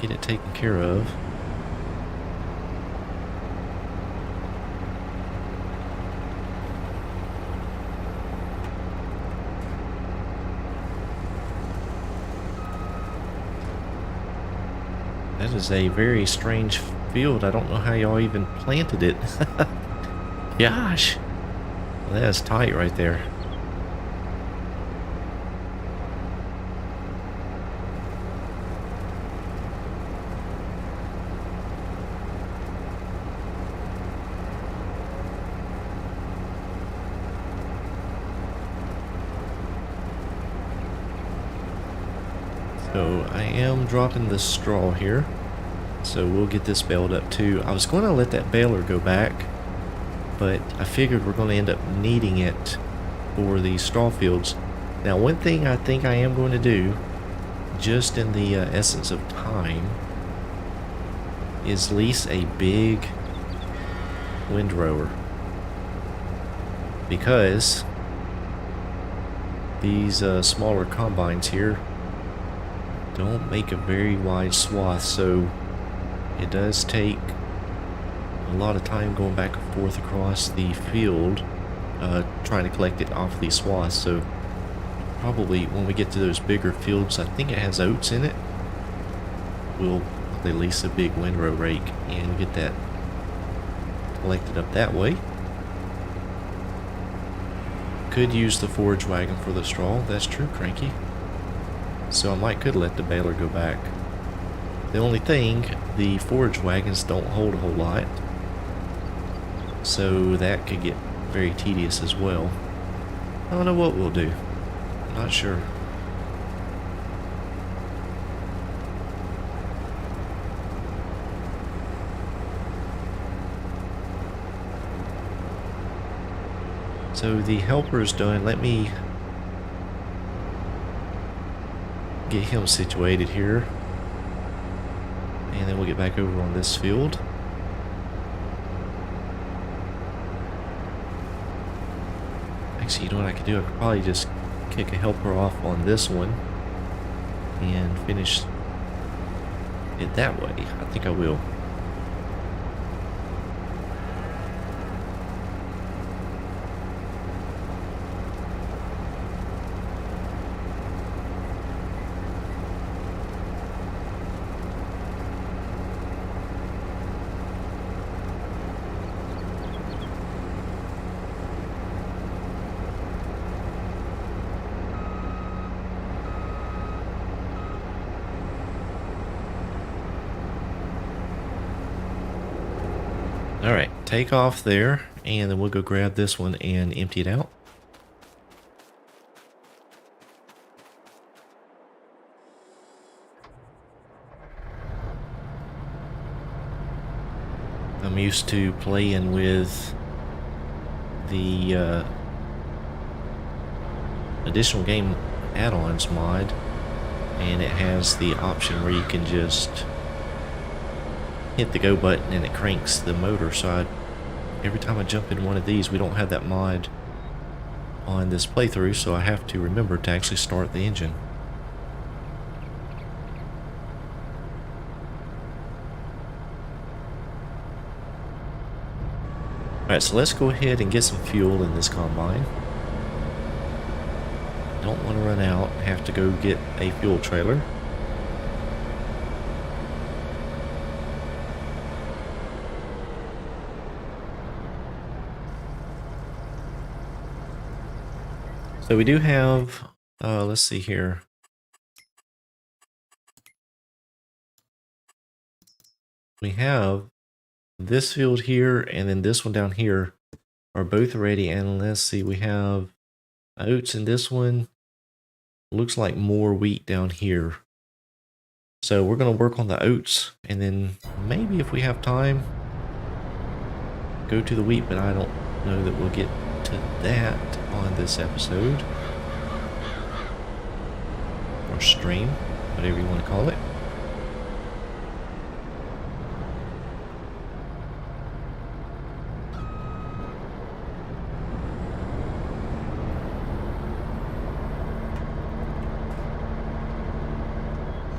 get it taken care of. That is a very strange field. I don't know how y'all even planted it. Gosh. Well, that's tight right there. So I am dropping the straw here. So we'll get this baled up too. I was going to let that baler go back, but I figured we're going to end up needing it for the straw fields. Now, one thing I think I am going to do, just in the essence of time, is lease a big windrower. Because these smaller combines here don't make a very wide swath, so it does take a lot of time going back and forth across the field, trying to collect it off these swaths. So probably when we get to those bigger fields, I think it has oats in it, we'll probably lease a big windrow rake and get that collected up that way. Could use the forage wagon for the straw, that's true, Cranky. So I could let the baler go back. The only thing, the forage wagons don't hold a whole lot, so that could get very tedious as well. I don't know what we'll do. I'm not sure. So the helper is done. Let me get him situated here, and then we'll get back over on this field. Actually, you know what I could do? I could probably just kick a helper off on this one and finish it that way. I think I will. Alright, take off there, and then we'll go grab this one and empty it out. I'm used to playing with the additional game add-ons mod, and it has the option where you can just hit the go button and it cranks the motor. So every time I jump in one of these, we don't have that mod on this playthrough, so I have to remember to actually start the engine. Alright, so let's go ahead and get some fuel in this combine. Don't want to run out, have to go get a fuel trailer. So we do have, let's see here. we have this field here and then this one down here are both ready. And let's see, we have oats in this one. Looks like more wheat down here. So we're going to work on the oats, and then maybe if we have time, go to the wheat, but I don't know that we'll get to that on this episode. Or stream, whatever you want to call it.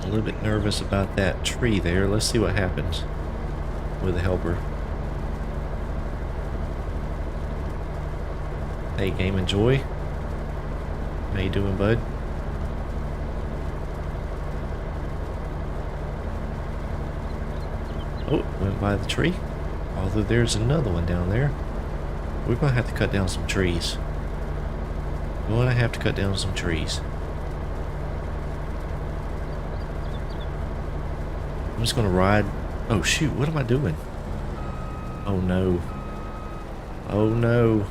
A little bit nervous about that tree there. Let's see what happens with the helper. Hey, Game and Joy. How you doing, bud? Oh, went by the tree. Although there's another one down there. We're going to have to cut down some trees. We're going to have to cut down some trees. I'm just going to ride. Oh, shoot. What am I doing? Oh, no. Oh, no.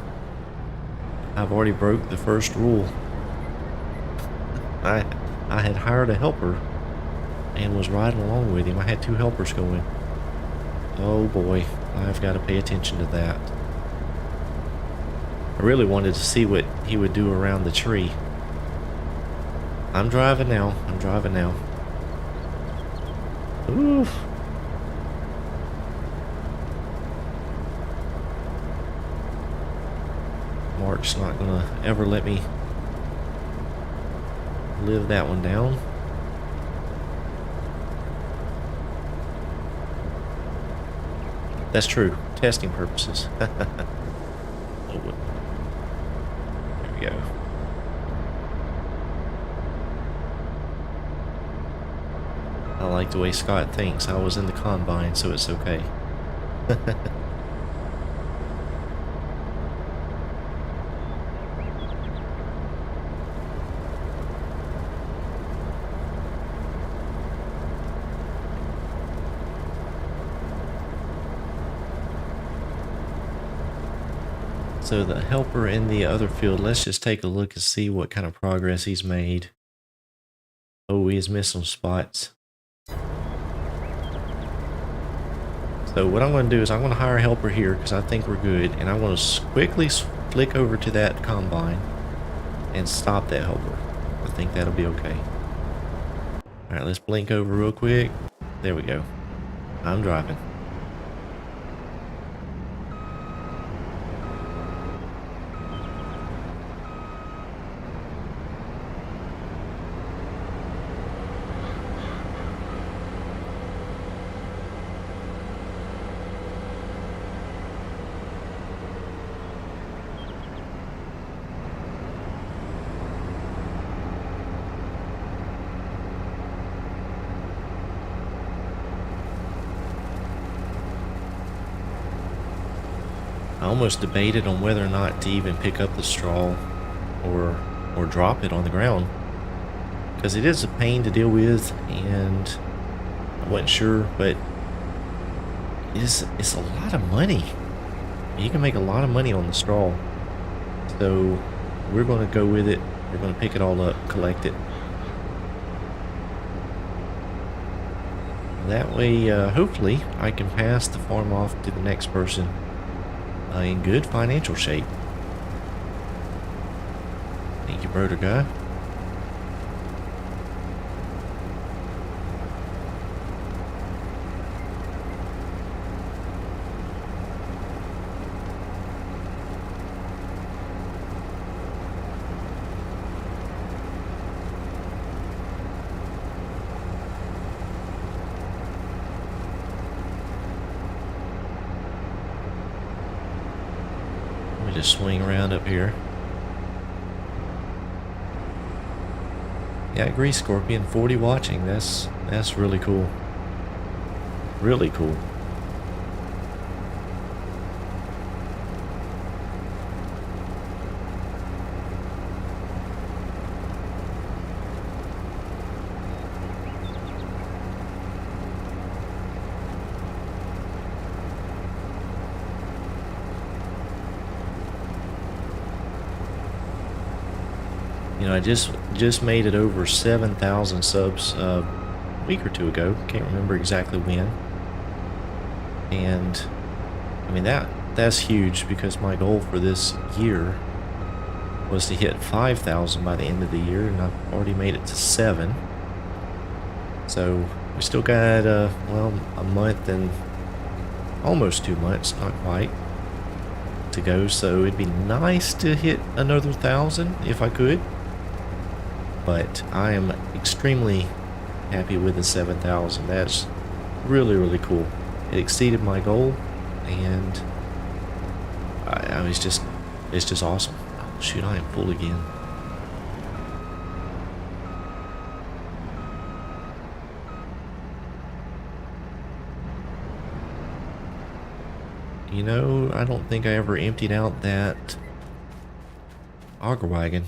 I've already broke the first rule. I had hired a helper and was riding along with him. I had two helpers going. Oh boy, I've got to pay attention to that. I really wanted to see what he would do around the tree. I'm driving now. I'm driving now. Oof. Mark's not gonna ever let me live that one down. That's true. Testing purposes. Oh, there we go. I like the way Scott thinks. I was in the combine, so it's okay. So the helper in the other field, let's just take a look and see what kind of progress he's made. Oh, he's missed some spots. So what I'm going to do is I'm going to hire a helper here because I think we're good. And I'm going to quickly flick over to that combine and stop that helper. I think that'll be okay. Alright, let's blink over real quick. There we go. I'm driving. I almost debated on whether or not to even pick up the straw or drop it on the ground, because it is a pain to deal with, and I wasn't sure, but it's a lot of money. You can make a lot of money on the straw, so we're going to go with it. We're going to pick it all up, collect it. That way, hopefully, I can pass the farm off to the next person in good financial shape. Thank you, brother guy. Just swing around up here. Yeah, I agree, Scorpion. 40 watching. That's really cool. Really cool. You know, I just made it over 7,000 subs a week or two ago. Can't remember exactly when. And I mean that's huge, because my goal for this year was to hit 5,000 by the end of the year, and I've already made it to 7. So we still got well, a month and almost 2 months, not quite, to go. So it'd be nice to hit another 1,000 if I could. But I am extremely happy with the 7,000. That's really, really cool. It exceeded my goal, and I was just, it's just awesome. Oh, shoot, I am full again. You know, I don't think I ever emptied out that auger wagon.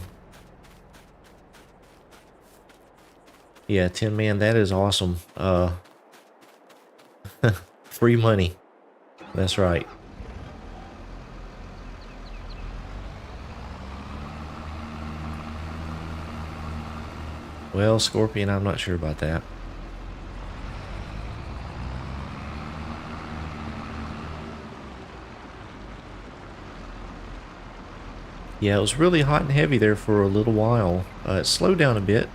Yeah, 10 man, that is awesome. Free money. That's right. Well, Scorpion, I'm not sure about that. Yeah, it was really hot and heavy there for a little while. It slowed down a bit,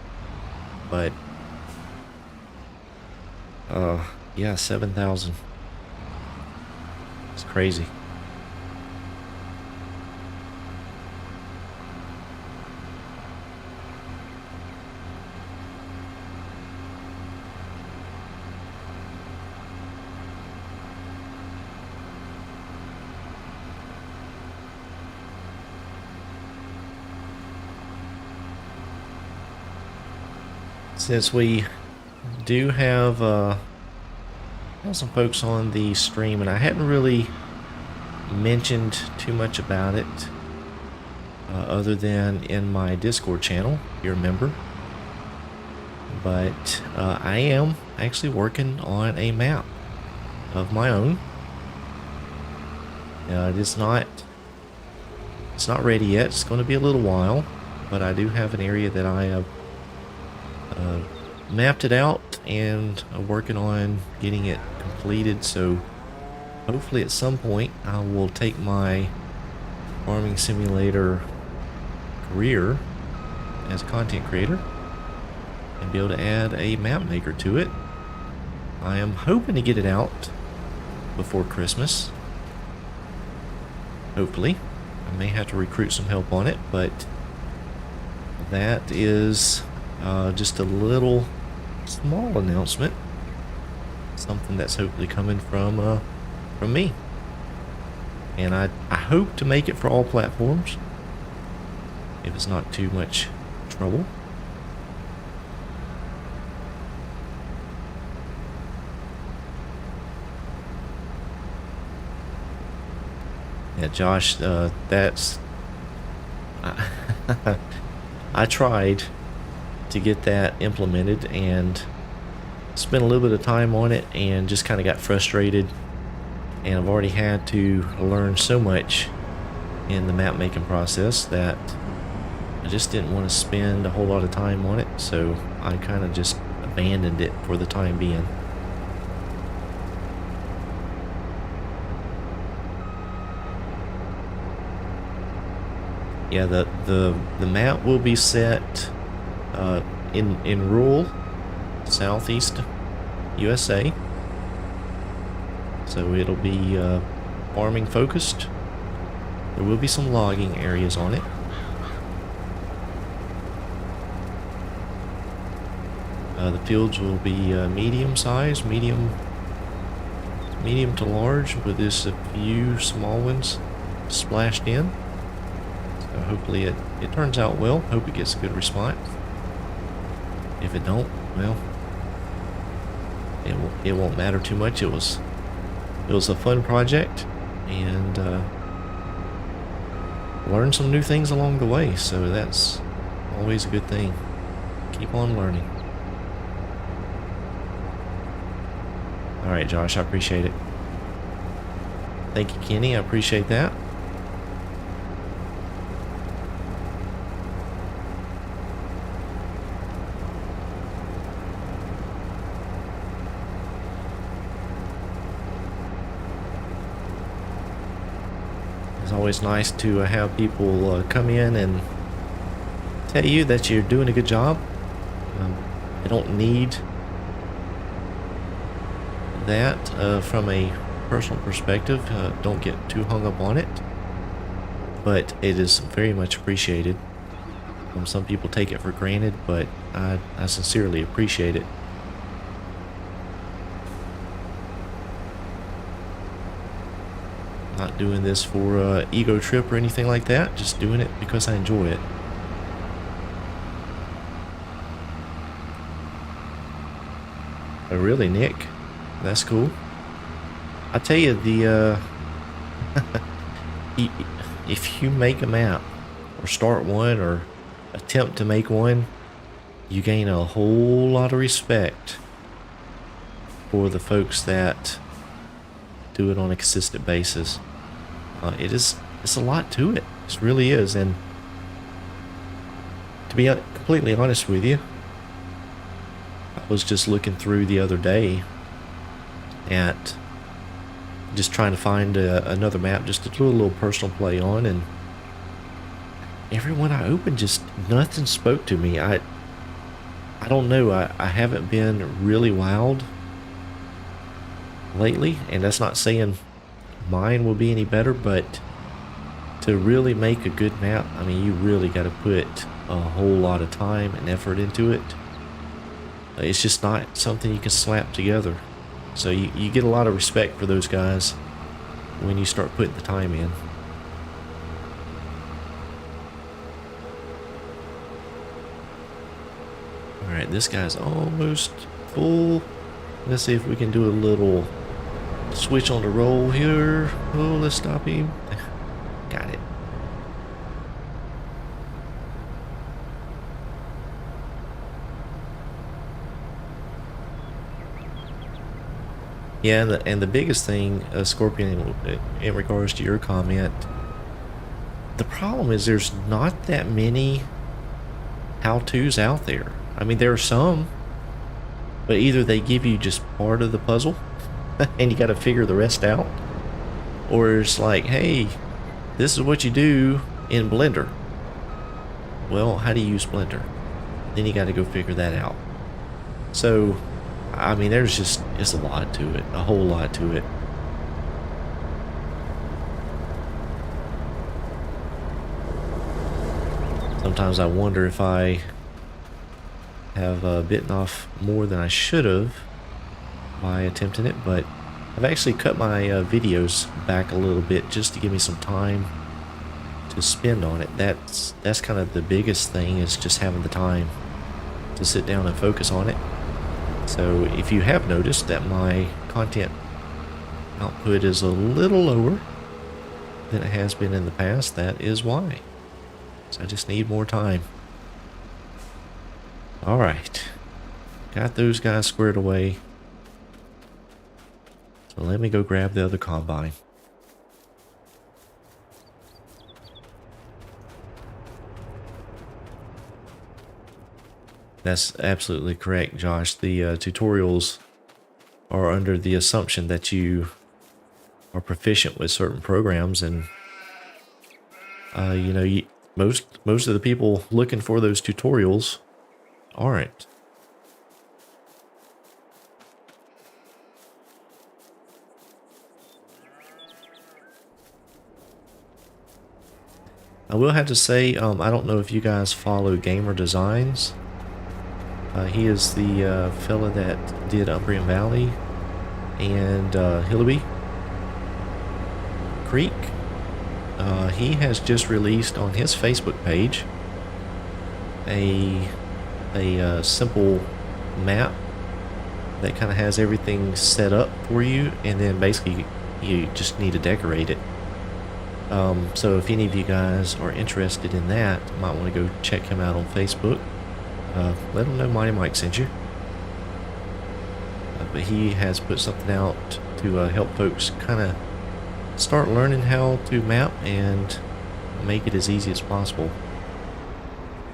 but yeah, 7,000. It's crazy. Since we do have some folks on the stream, and I hadn't really mentioned too much about it other than in my Discord channel, you're a member, but I am actually working on a map of my own. It's not ready yet. It's going to be a little while, but I do have an area that I have mapped it out, and I'm working on getting it completed. So hopefully at some point I will take my farming simulator career as a content creator and be able to add a map maker to it. I am hoping to get it out before Christmas. Hopefully. I may have to recruit some help on it, but that is just a little small announcement. Something that's hopefully coming from me. And I hope to make it for all platforms, if it's not too much trouble. Yeah, Josh, that's... I tried to get that implemented and spent a little bit of time on it, and just kind of got frustrated. And I've already had to learn so much in the map making process that I just didn't want to spend a whole lot of time on it, so I kind of just abandoned it for the time being. Yeah, the map will be set in rural southeast USA. So it'll be farming focused. There will be some logging areas on it. The fields will be medium size, medium to large, with just a few small ones splashed in. So hopefully it turns out well. Hope it gets a good response. If it don't, well, it won't matter too much. It was a fun project, and learned some new things along the way, so that's always a good thing. Keep on learning. Alright, Josh, I appreciate it. Thank you, Kenny, I appreciate that. It's always nice to have people come in and tell you that you're doing a good job. I don't need that from a personal perspective. Don't get too hung up on it, but it is very much appreciated. Some people take it for granted, but I sincerely appreciate it. Not doing this for ego trip or anything like that, just doing it because I enjoy it. Oh, really, Nick? That's cool. I tell you, the if you make a map or start one or attempt to make one, you gain a whole lot of respect for the folks that do it on a consistent basis. It's a lot to it. It really is. And to be completely honest with you, I was just looking through the other day at just trying to find another map just to do a little personal play on, and everyone I opened, just nothing spoke to me. I don't know. I haven't been really wowed lately, and that's not saying mine will be any better, but to really make a good map, I mean, you really got to put a whole lot of time and effort into it. It's just not something you can slap together. So you get a lot of respect for those guys when you start putting the time in. Alright, this guy's almost full. Let's see if we can do a little switch on the roll here. Oh, let's stop him. Got it. Yeah, and the biggest thing, Scorpion, in regards to your comment, the problem is there's not that many how-tos out there. I mean, there are some, but either they give you just part of the puzzle and you got to figure the rest out, or it's like, hey, this is what you do in Blender. Well, how do you use Blender? Then you got to go figure that out. So, I mean, it's a lot to it, a whole lot to it. Sometimes I wonder if I have bitten off more than I should have by attempting it, but I've actually cut my videos back a little bit just to give me some time to spend on it. That's kind of the biggest thing, is just having the time to sit down and focus on it. So if you have noticed that my content output is a little lower than it has been in the past, that is why. So I just need more time. Alright, got those guys squared away. So let me go grab the other combine. That's absolutely correct, Josh. The tutorials are under the assumption that you are proficient with certain programs, and you know, most of the people looking for those tutorials aren't. I will have to say, I don't know if you guys follow Gamer Designs. He is the fella that did Umbrian Valley and Hillaby Creek. He has just released on his Facebook page a simple map that kind of has everything set up for you, and then basically you just need to decorate it. So if any of you guys are interested in that, you might want to go check him out on Facebook. Let him know Mighty Mike sent you. But he has put something out to help folks kind of start learning how to map and make it as easy as possible.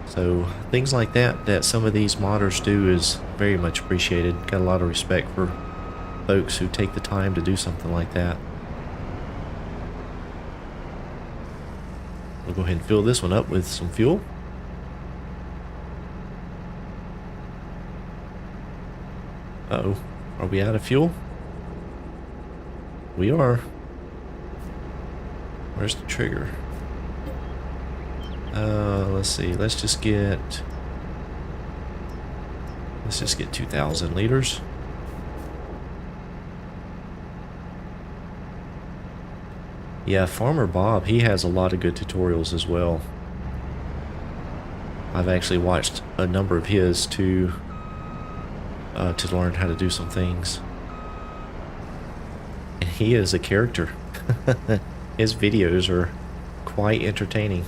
So things like that some of these modders do, is very much appreciated. Got a lot of respect for folks who take the time to do something like that. We'll go ahead and fill this one up with some fuel. Uh-oh. Are we out of fuel? We are. Where's the trigger? Let's see. Let's just get 2,000 liters. Yeah, Farmer Bob, he has a lot of good tutorials as well. I've actually watched a number of his to learn how to do some things. And he is a character. His videos are quite entertaining.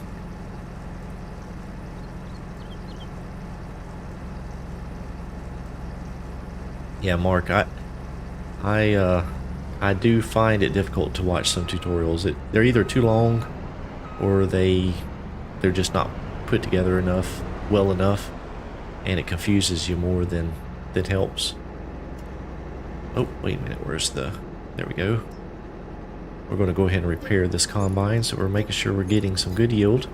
Yeah, Mark, I do find it difficult to watch some tutorials. They're either too long or they're just not put together enough, well enough, and it confuses you more than helps. Oh, wait a minute, there we go. We're going to go ahead and repair this combine, so we're making sure we're getting some good yield.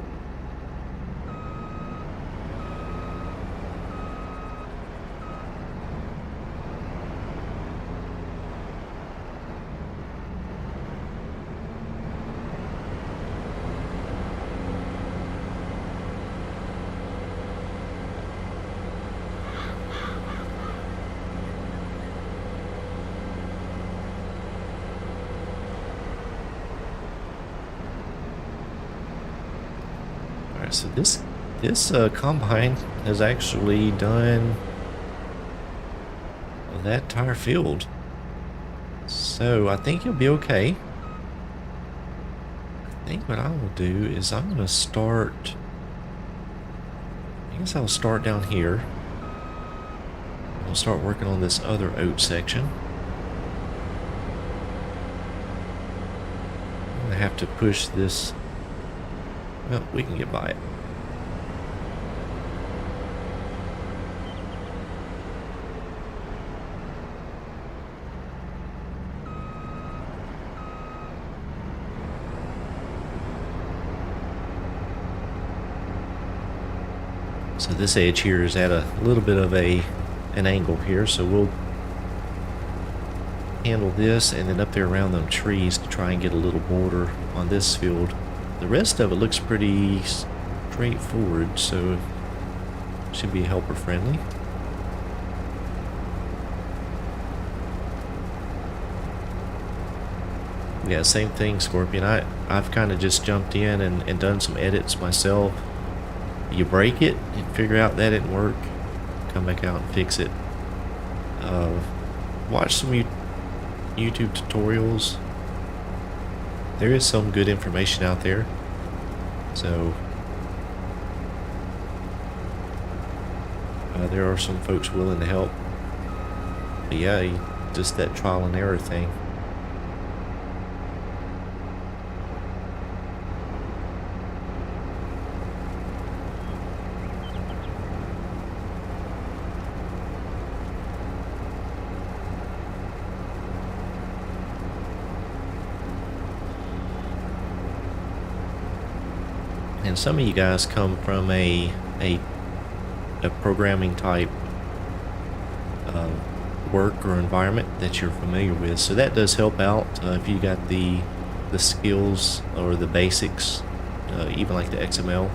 So this combine has actually done that entire field. So I think you'll be okay. I think what I will do is I'm gonna start. I guess I'll start down here. I'll start working on this other oat section. I'm gonna have to push this. Well, we can get by it. So this edge here is at a little bit of an angle here, so we'll handle this and then up there around them trees to try and get a little border on this field. The rest of it looks pretty straightforward, so should be helper friendly. Yeah, same thing, Scorpion. I've kind of just jumped in and done some edits myself. You break it and figure out that didn't work, come back out and fix it. Watch some YouTube tutorials. There is some good information out there, so there are some folks willing to help. But yeah, just that trial and error thing. And some of you guys come from a programming type work or environment that you're familiar with, so that does help out if you got the skills or the basics, even like the XML.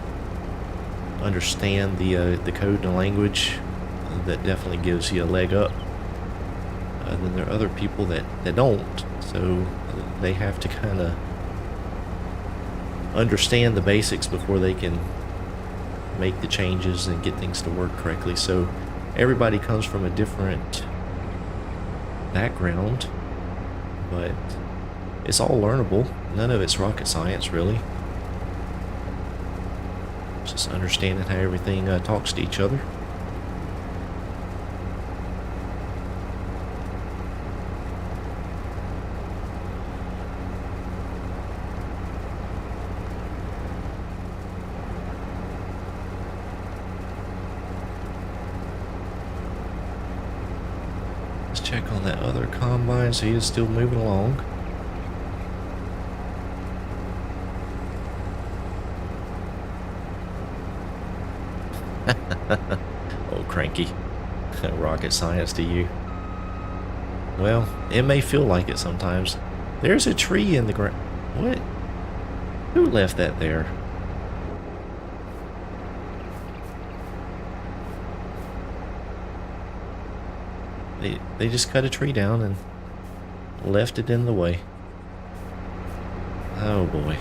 Understand the code and the language. That definitely gives you a leg up. Then there are other people that don't, so they have to kind of understand the basics before they can make the changes and get things to work correctly. So everybody comes from a different background, but it's all learnable. None of it's rocket science, really. It's just understanding how everything talks to each other. Check on that other combine, so he is still moving along. Oh, cranky. Rocket science to you. Well, it may feel like it sometimes. There's a tree in the ground. What? Who left that there? They just cut a tree down and left it in the way. Oh boy.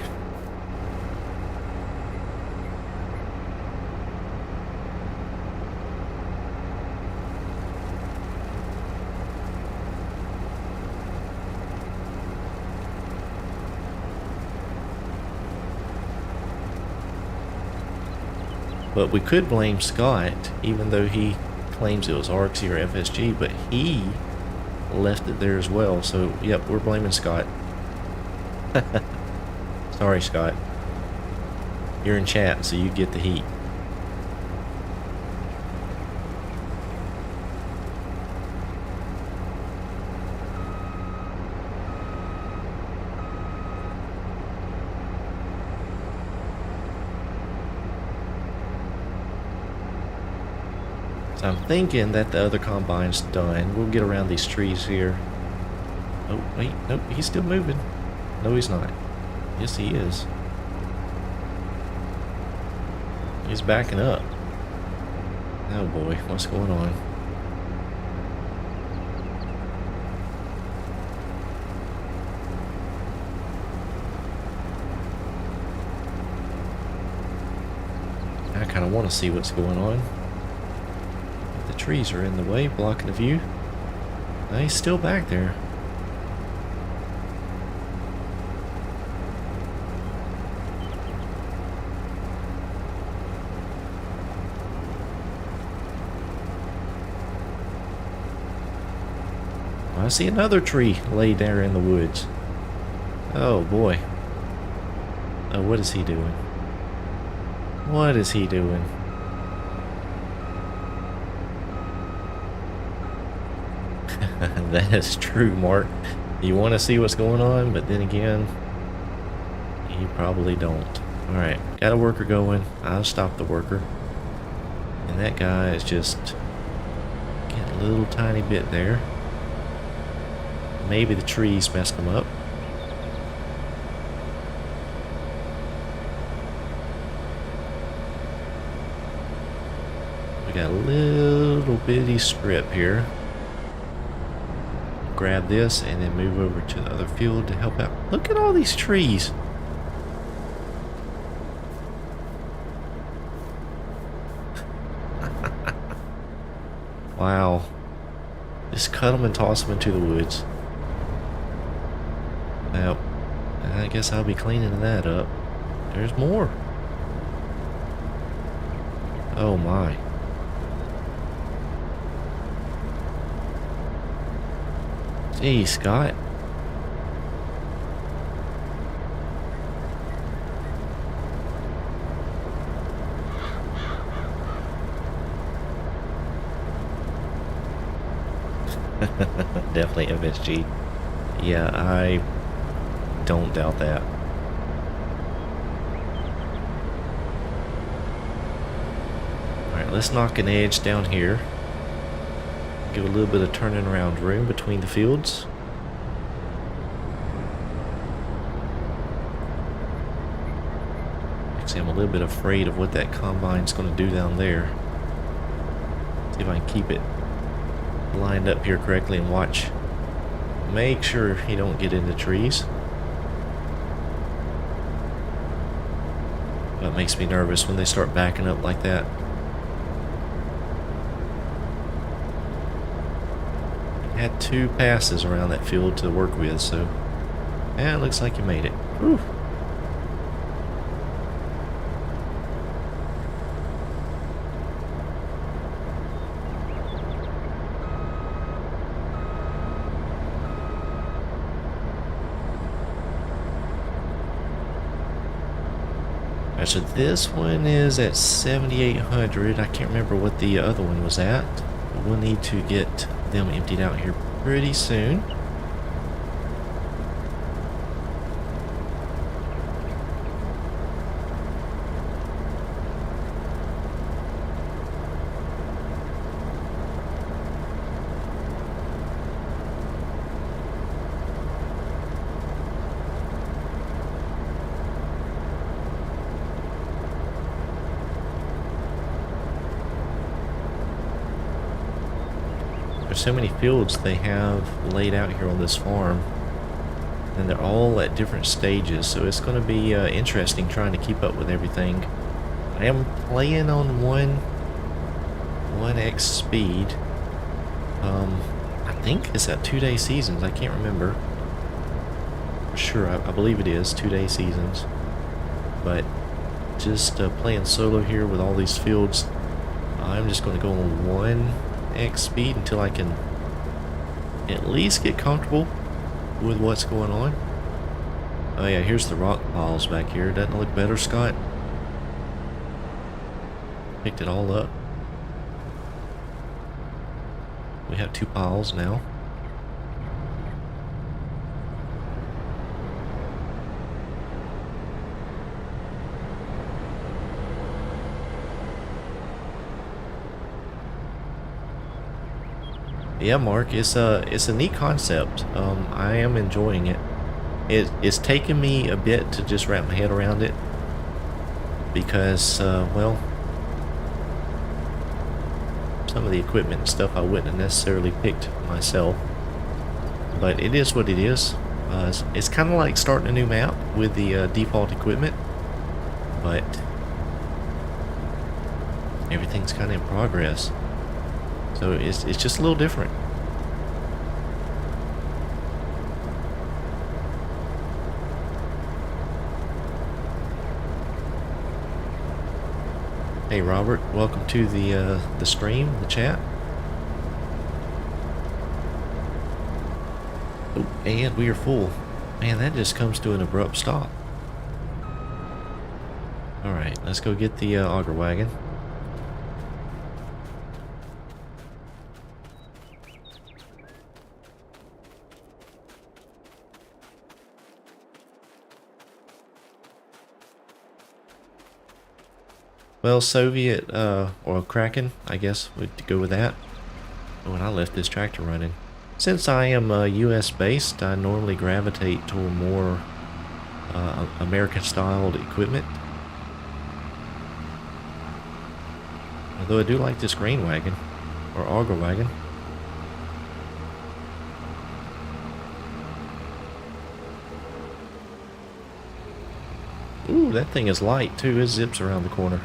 But we could blame Scott, even though he claims it was Arxie or FSG, but he left it there as well. So, yep, we're blaming Scott. Sorry, Scott. You're in chat, so you get the heat. So I'm thinking that the other combine's done. We'll get around these trees here. Oh, wait, nope, he's still moving. No, he's not. Yes, he is. He's backing up. Oh boy, what's going on? I kind of want to see what's going on. The trees are in the way, blocking the view. No, he's still back there. I see another tree laid there in the woods. Oh boy. Oh, what is he doing? What is he doing? That is true, Mark. You want to see what's going on, but then again, you probably don't. Alright, got a worker going. I'll stop the worker. And that guy is just getting a little tiny bit there. Maybe the trees messed him up. We got a little bitty strip here. Grab this and then move over to the other field to help out. Look at all these trees. Wow. Just cut them and toss them into the woods. Well, I guess I'll be cleaning that up. There's more. Oh my. Gee, Scott. Definitely FSG. Yeah, I don't doubt that. Alright, let's knock an edge down here. Give a little bit of turning around room between the fields. Actually, I'm a little bit afraid of what that combine's going to do down there. See if I can keep it lined up here correctly and watch. Make sure he don't get into trees. That makes me nervous when they start backing up like that. Had 2 passes around that field to work with, so yeah, it looks like you made it. Whew. Alright, so this one is at 7,800. I can't remember what the other one was at. But we'll need to get them emptied out here pretty soon. There's so many fields they have laid out here on this farm, and they're all at different stages, so it's going to be interesting trying to keep up with everything. I am playing on 1x speed. I think it's at 2-day seasons. I can't remember for sure. I believe it is 2-day seasons, but just playing solo here with all these fields. I'm just going to go on 1x speed until I can at least get comfortable with what's going on. Oh yeah, here's the rock piles back here. Doesn't it look better, Scott? Picked it all up. We have 2 piles now. Yeah, Mark, it's a neat concept. I am enjoying it. It's taken me a bit to just wrap my head around it because, well, some of the equipment and stuff I wouldn't have necessarily picked myself, but it is what it is. It's kind of like starting a new map with the default equipment, but everything's kind of in progress. So it's just a little different. Hey Robert, welcome to the stream, the chat. Oh, and we are full. Man, that just comes to an abrupt stop. All right, let's go get the auger wagon. Well, Soviet, or Kraken, I guess, would go with that. Oh, and I left this tractor running. Since I am US based, I normally gravitate toward more American styled equipment. Although I do like this grain wagon, or auger wagon. Ooh, that thing is light too, it zips around the corner.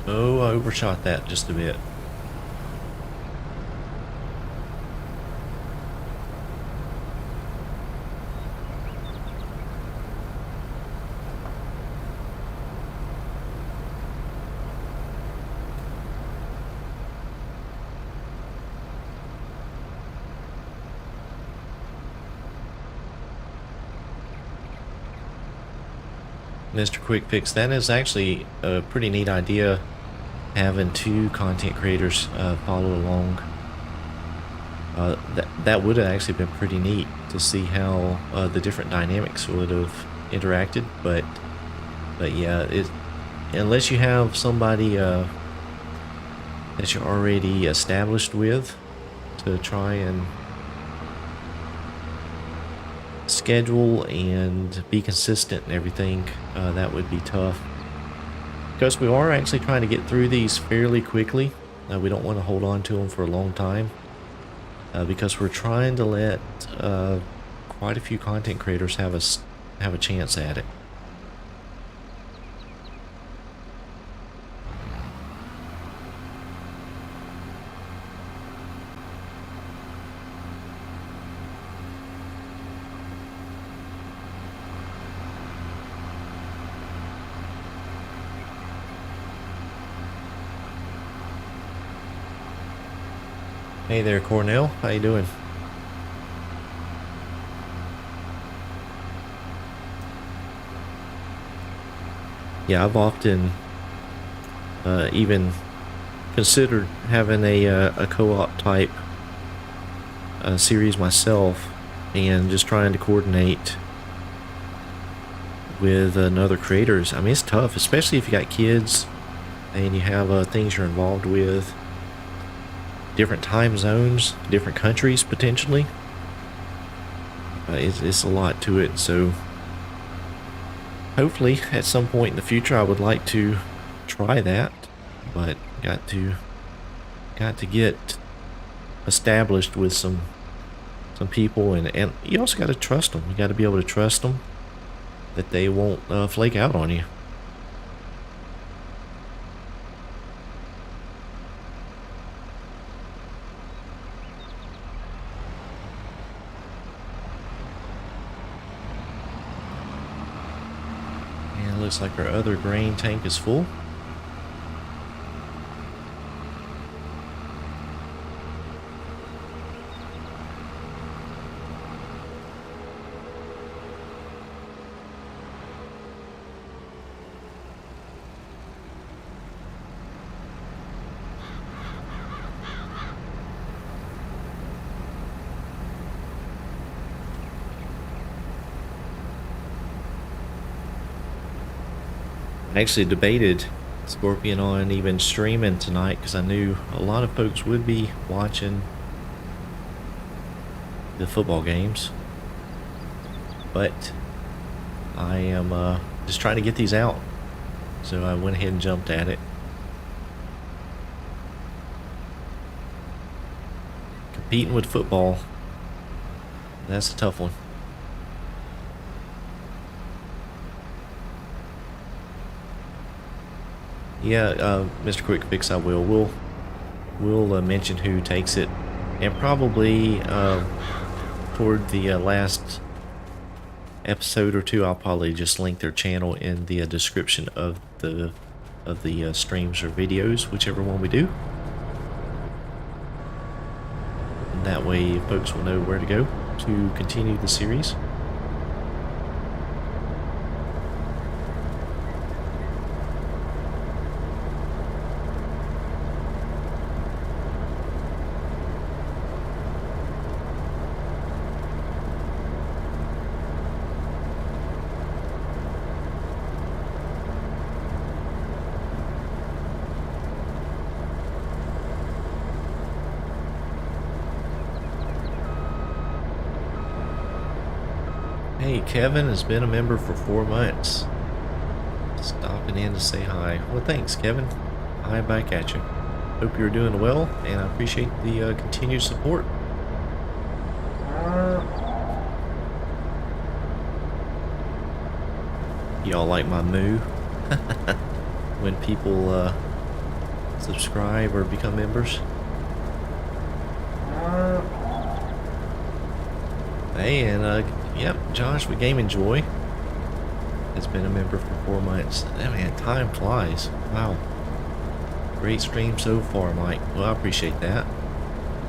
Oh, I overshot that just a bit. Mr. Quick Fix, that is actually a pretty neat idea, having 2 content creators follow along. That would have actually been pretty neat to see how the different dynamics would have interacted, but yeah, unless you have somebody that you're already established with to try and schedule and be consistent and everything, that would be tough. Because we are actually trying to get through these fairly quickly. We don't want to hold on to them for a long time, because we're trying to let quite a few content creators have a chance at it. Hey there, Cornell. How you doing? Yeah, I've often even considered having a co-op type series myself, and just trying to coordinate with other creators. I mean, it's tough, especially if you got kids and you have things you're involved with. different time zones, different countries potentially. It's a lot to it, so hopefully at some point in the future I would like to try that, but got to get established with some people, and you also got to trust them. You got to be able to trust them that they won't flake out on you. And it looks like our other grain tank is full. I actually debated Scorpion on even streaming tonight because I knew a lot of folks would be watching the football games, but I am just trying to get these out, so I went ahead and jumped at it. Competing with football, that's a tough one. Yeah, Mr. Quick Fix, I will. We'll mention who takes it, and probably toward the last episode or two, I'll probably just link their channel in the description of the streams or videos, whichever one we do. And that way, folks will know where to go to continue the series. Hey, Kevin has been a member for 4 months. Stopping in to say hi. Well, thanks, Kevin. Hi back at you. Hope you're doing well, and I appreciate the continued support. Y'all like my moo? When people subscribe or become members? Hey, and yep, Josh with Game Enjoy has been a member for 4 months. Man, time flies. Wow. Great stream so far, Mike. Well, I appreciate that.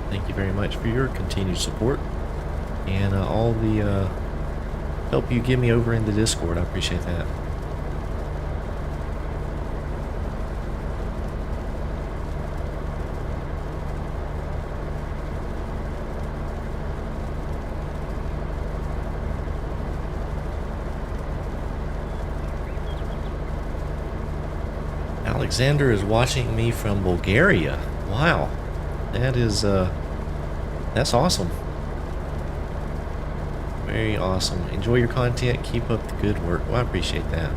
Thank you very much for your continued support and all the help you give me over in the Discord. I appreciate that. Alexander is watching me from Bulgaria. Wow, that is that's awesome. Very awesome. Enjoy your content. Keep up the good work. Well, I appreciate that.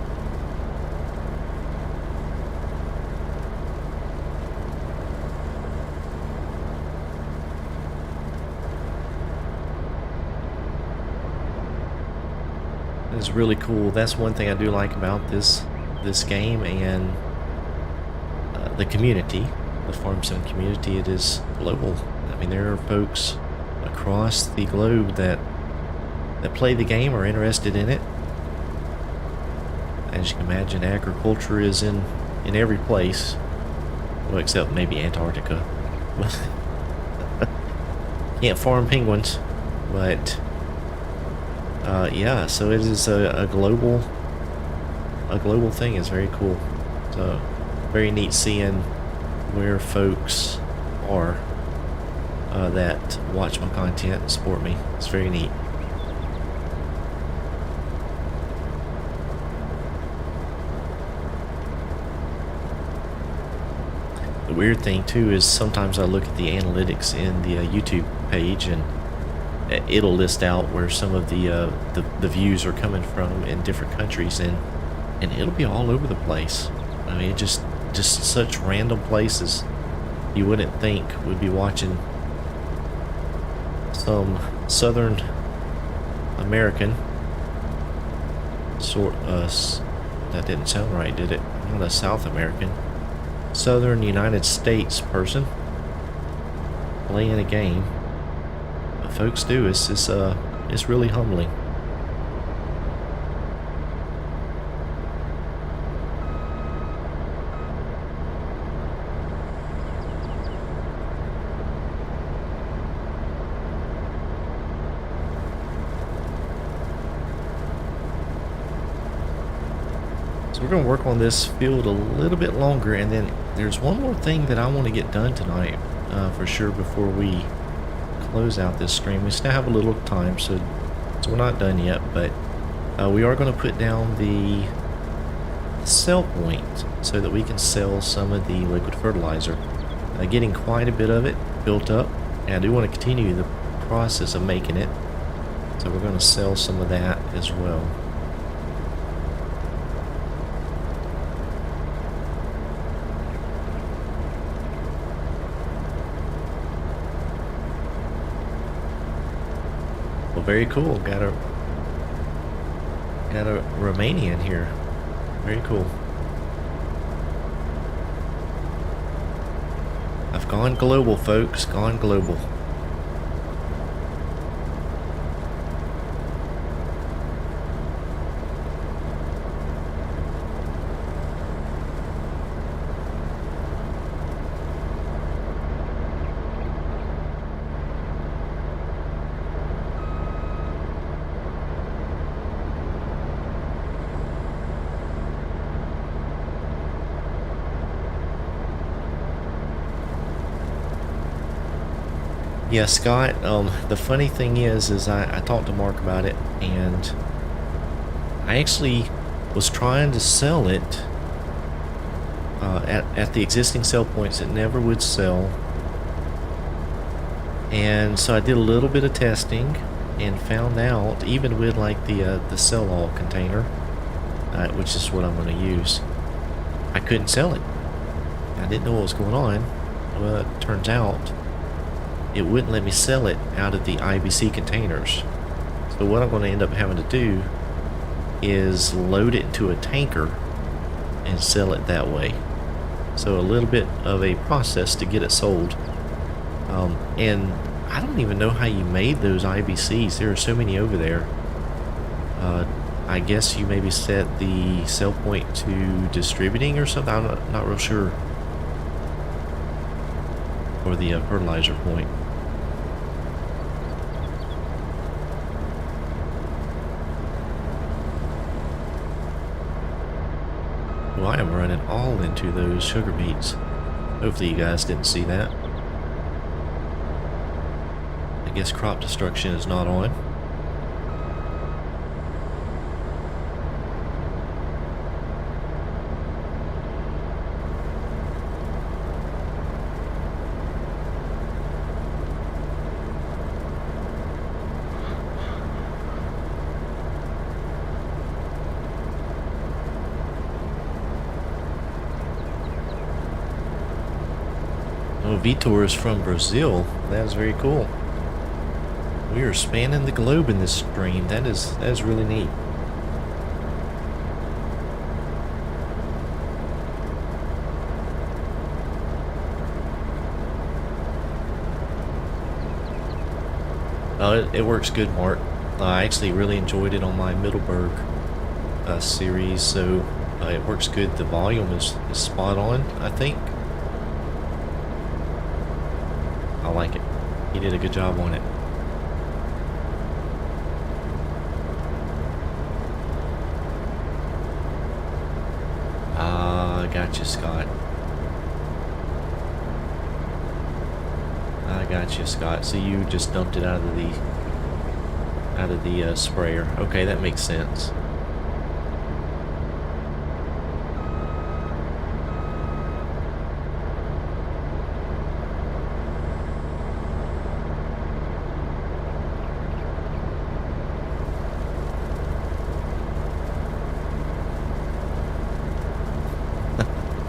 It's really cool. That's one thing I do like about this game and the community, the farm sim community. It is global. I mean, there are folks across the globe that play the game, are interested in it. As you can imagine, agriculture is in every place, well, except maybe Antarctica. Can't farm penguins, but yeah. So it is a global thing. It's very cool. So very neat seeing where folks are that watch my content and support me. It's very neat. weird thing too is sometimes I look at the analytics in the YouTube page, and it'll list out where some of the views are coming from in different countries, and it'll be all over the place. I mean, just such random places you wouldn't think would be watching some Southern American that didn't sound right, did it? Not a South American, Southern United States person playing a game. But folks do, it's really humbling. So we're going to work on this field a little bit longer, and then there's one more thing that I want to get done tonight for sure before we close out this stream. We still have a little time, so we're not done yet, but we are going to put down the sell point so that we can sell some of the liquid fertilizer. Getting quite a bit of it built up, and I do want to continue the process of making it, so we're going to sell some of that as well. Well, very cool. Got a Romanian here. Very cool. I've gone global, folks. Gone global. Yeah, Scott, the funny thing is I talked to Mark about it, and I actually was trying to sell it at the existing sell points. It never would sell. And so I did a little bit of testing and found out, even with like the sell-all container, which is what I'm going to use, I couldn't sell it. I didn't know what was going on. Well, it turns out it wouldn't let me sell it out of the IBC containers. So what I'm going to end up having to do is load it into a tanker and sell it that way. So a little bit of a process to get it sold. And I don't even know how you made those IBCs. There are so many over there. I guess you maybe set the sell point to distributing or something. I'm not real sure. Or the fertilizer point. Well, I am running all into those sugar beets. Hopefully you guys didn't see that. I guess crop destruction is not on. Oh, Vitor is from Brazil. That is very cool. We are spanning the globe in this stream. That is really neat. It works good, Mark. I actually really enjoyed it on my Middleburg series, so it works good. The volume is spot on, I think. I like it. He did a good job on it. I got you, Scott. I got you, Scott. So you just dumped it out of the sprayer. Okay, that makes sense.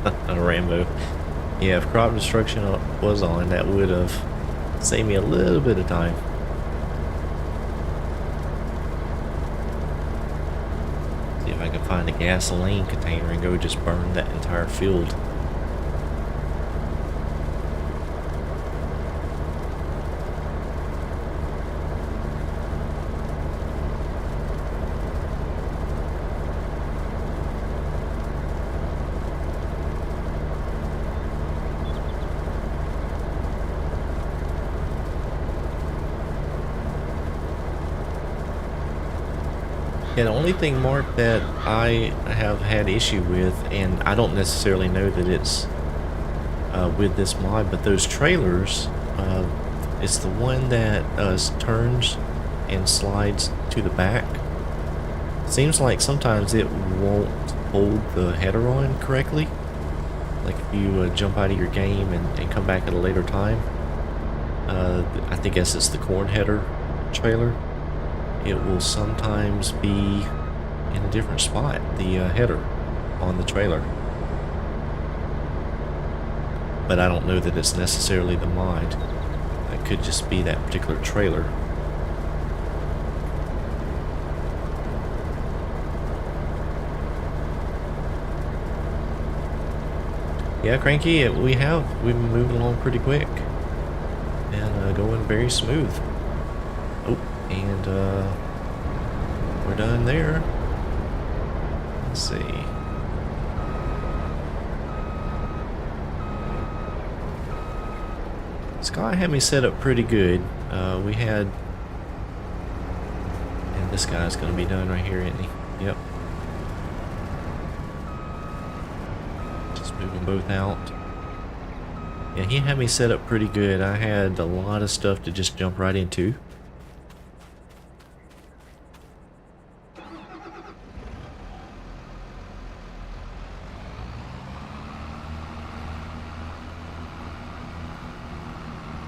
A Rambo. Yeah, if crop destruction was on, that would have saved me a little bit of time. See if I can find a gasoline container and go just burn that entire field. Yeah, the only thing, Mark, that I have had issue with, and I don't necessarily know that it's with this mod, but those trailers, it's the one that turns and slides to the back. Seems like sometimes it won't hold the header on correctly. Like if you jump out of your game and come back at a later time. I think it's the corn header trailer. It will sometimes be in a different spot, the header on the trailer. But I don't know that it's necessarily the mod. It could just be that particular trailer. Yeah, Cranky, we've been moving along pretty quick and going very smooth. Oh, and we're done there. Let's see. Scott had me set up pretty good. We had, and this guy's gonna be done right here, isn't he? Yep. Just move them both out. Yeah, he had me set up pretty good. I had a lot of stuff to just jump right into.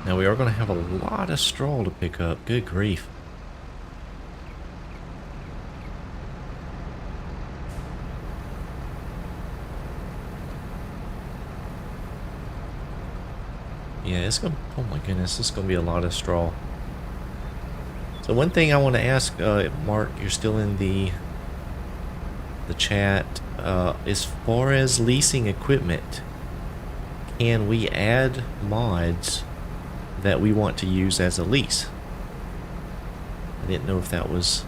Now we are going to have a lot of straw to pick up. Good grief. Yeah, it's going to, oh my goodness, it's going to be a lot of straw. So one thing I want to ask, Mark, you're still in the chat. As far as leasing equipment, can we add mods that we want to use as a lease? I didn't know if that was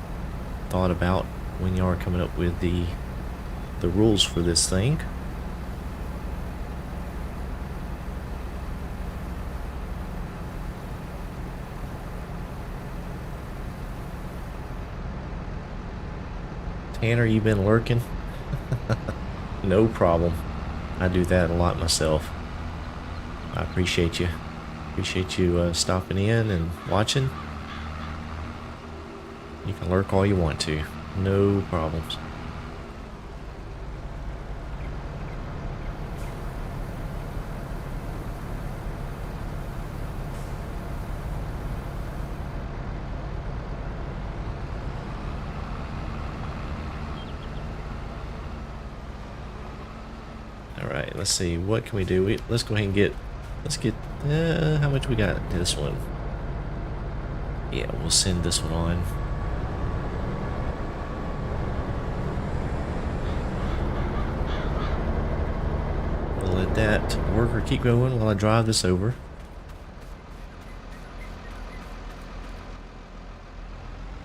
thought about when you are coming up with the rules for this thing. Tanner, you been lurking? No problem. I do that a lot myself. I appreciate you. Appreciate you stopping in and watching. You can lurk all you want to. No problems. Alright, let's see. What can we do? Let's go ahead and get... Let's get... how much we got in this one? Yeah, we'll send this one on. We'll let that worker keep going while I drive this over.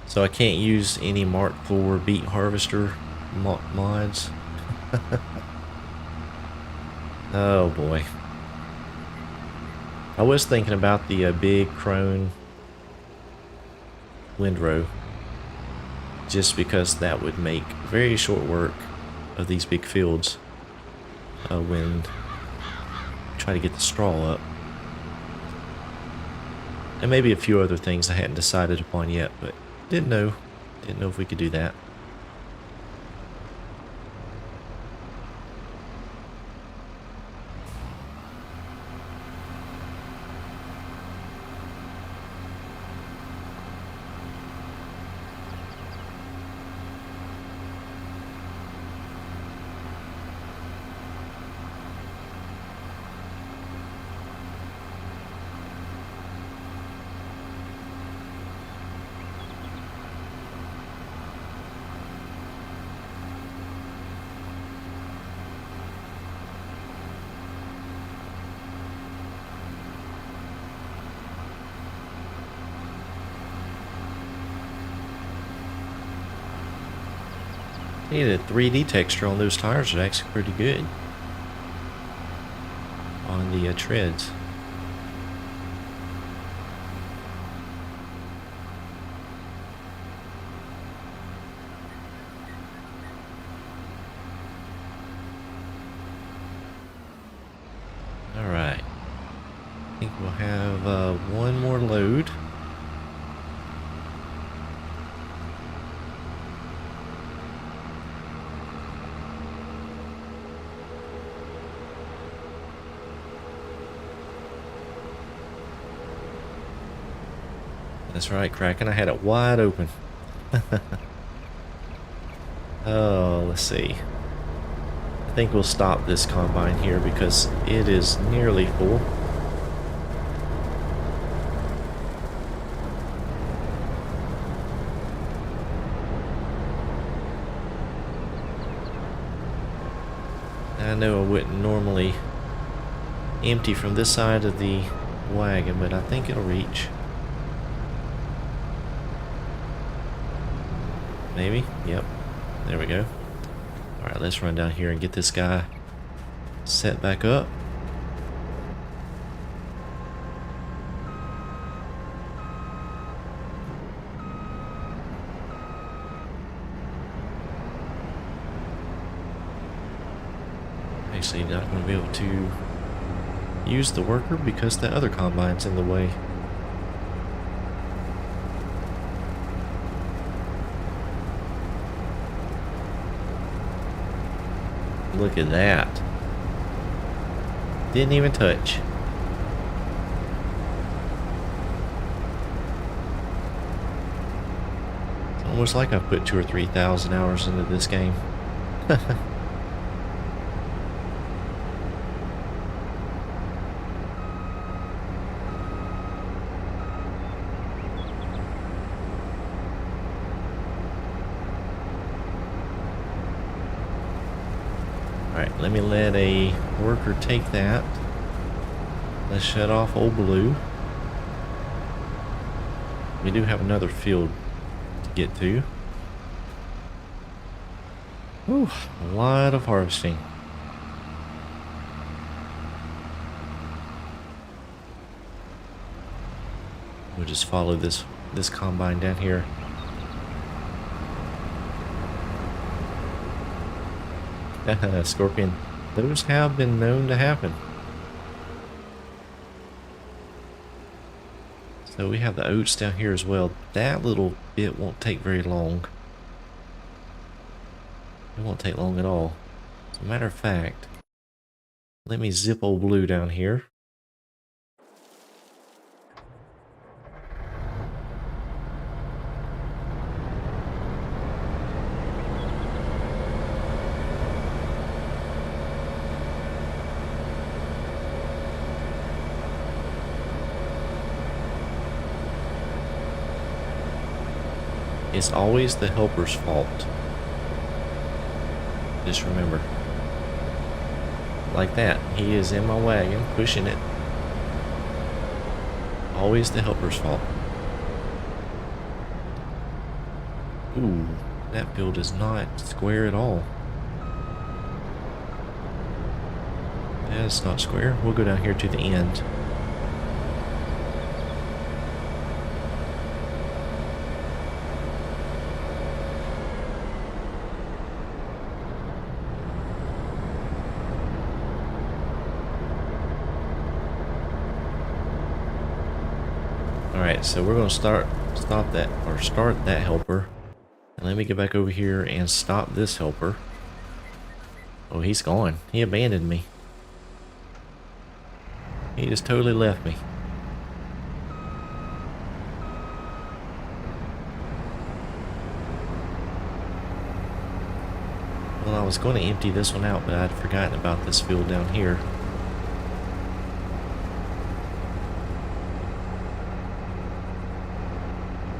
So I can't use any Mark IV beet harvester mods. Oh boy. I was thinking about the big crone windrow, just because that would make very short work of these big fields when try to get the straw up. And maybe a few other things I hadn't decided upon yet, but didn't know if we could do that. Yeah, the 3D texture on those tires is actually pretty good on the treads. All right, I think we'll have one more load. That's right, Kraken. I had it wide open. Oh, let's see. I think we'll stop this combine here because it is nearly full. I know I wouldn't normally empty from this side of the wagon, but I think it'll reach. Maybe? Yep. There we go. Alright, let's run down here and get this guy set back up. Actually, not going to be able to use the worker because the other combine's in the way. Look at that. Didn't even touch. It's almost like I've put 2,000 or 3,000 hours into this game. Alright, let me let a worker take that. Let's shut off old blue. We do have another field to get to. Whew, a lot of harvesting. We'll just follow this combine down here. Scorpion. Those have been known to happen. So we have the oats down here as well. That little bit won't take very long. It won't take long at all. As a matter of fact, let me zip old blue down here. It's always the helper's fault. Just remember. Like that. He is in my wagon, pushing it. Always the helper's fault. Ooh, that field is not square at all. That's not square. We'll go down here to the end. Alright, so we're going to start that helper. And let me get back over here and stop this helper. Oh, he's gone. He abandoned me. He just totally left me. Well, I was going to empty this one out, but I'd forgotten about this field down here.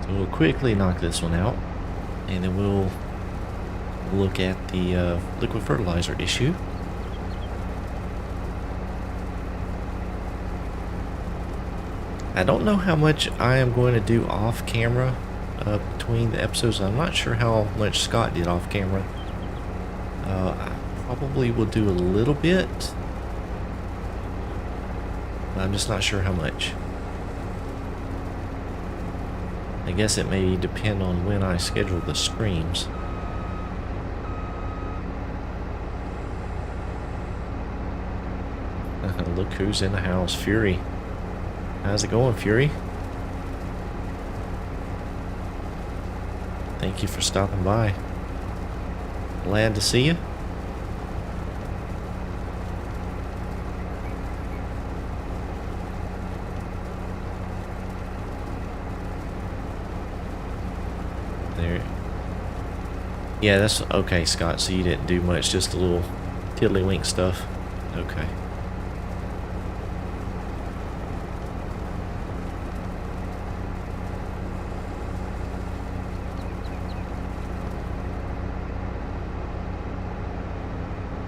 So we'll quickly knock this one out, and then we'll look at the liquid fertilizer issue. I don't know how much I am going to do off camera between the episodes. I'm not sure how much Scott did off camera. I probably will do a little bit. I'm just not sure how much. I guess it may depend on when I schedule the streams. Look who's in the house, Fury. How's it going, Fury? Thank you for stopping by. Glad to see you. There. Yeah, that's okay, Scott. So you didn't do much, just a little tiddlywink stuff. Okay.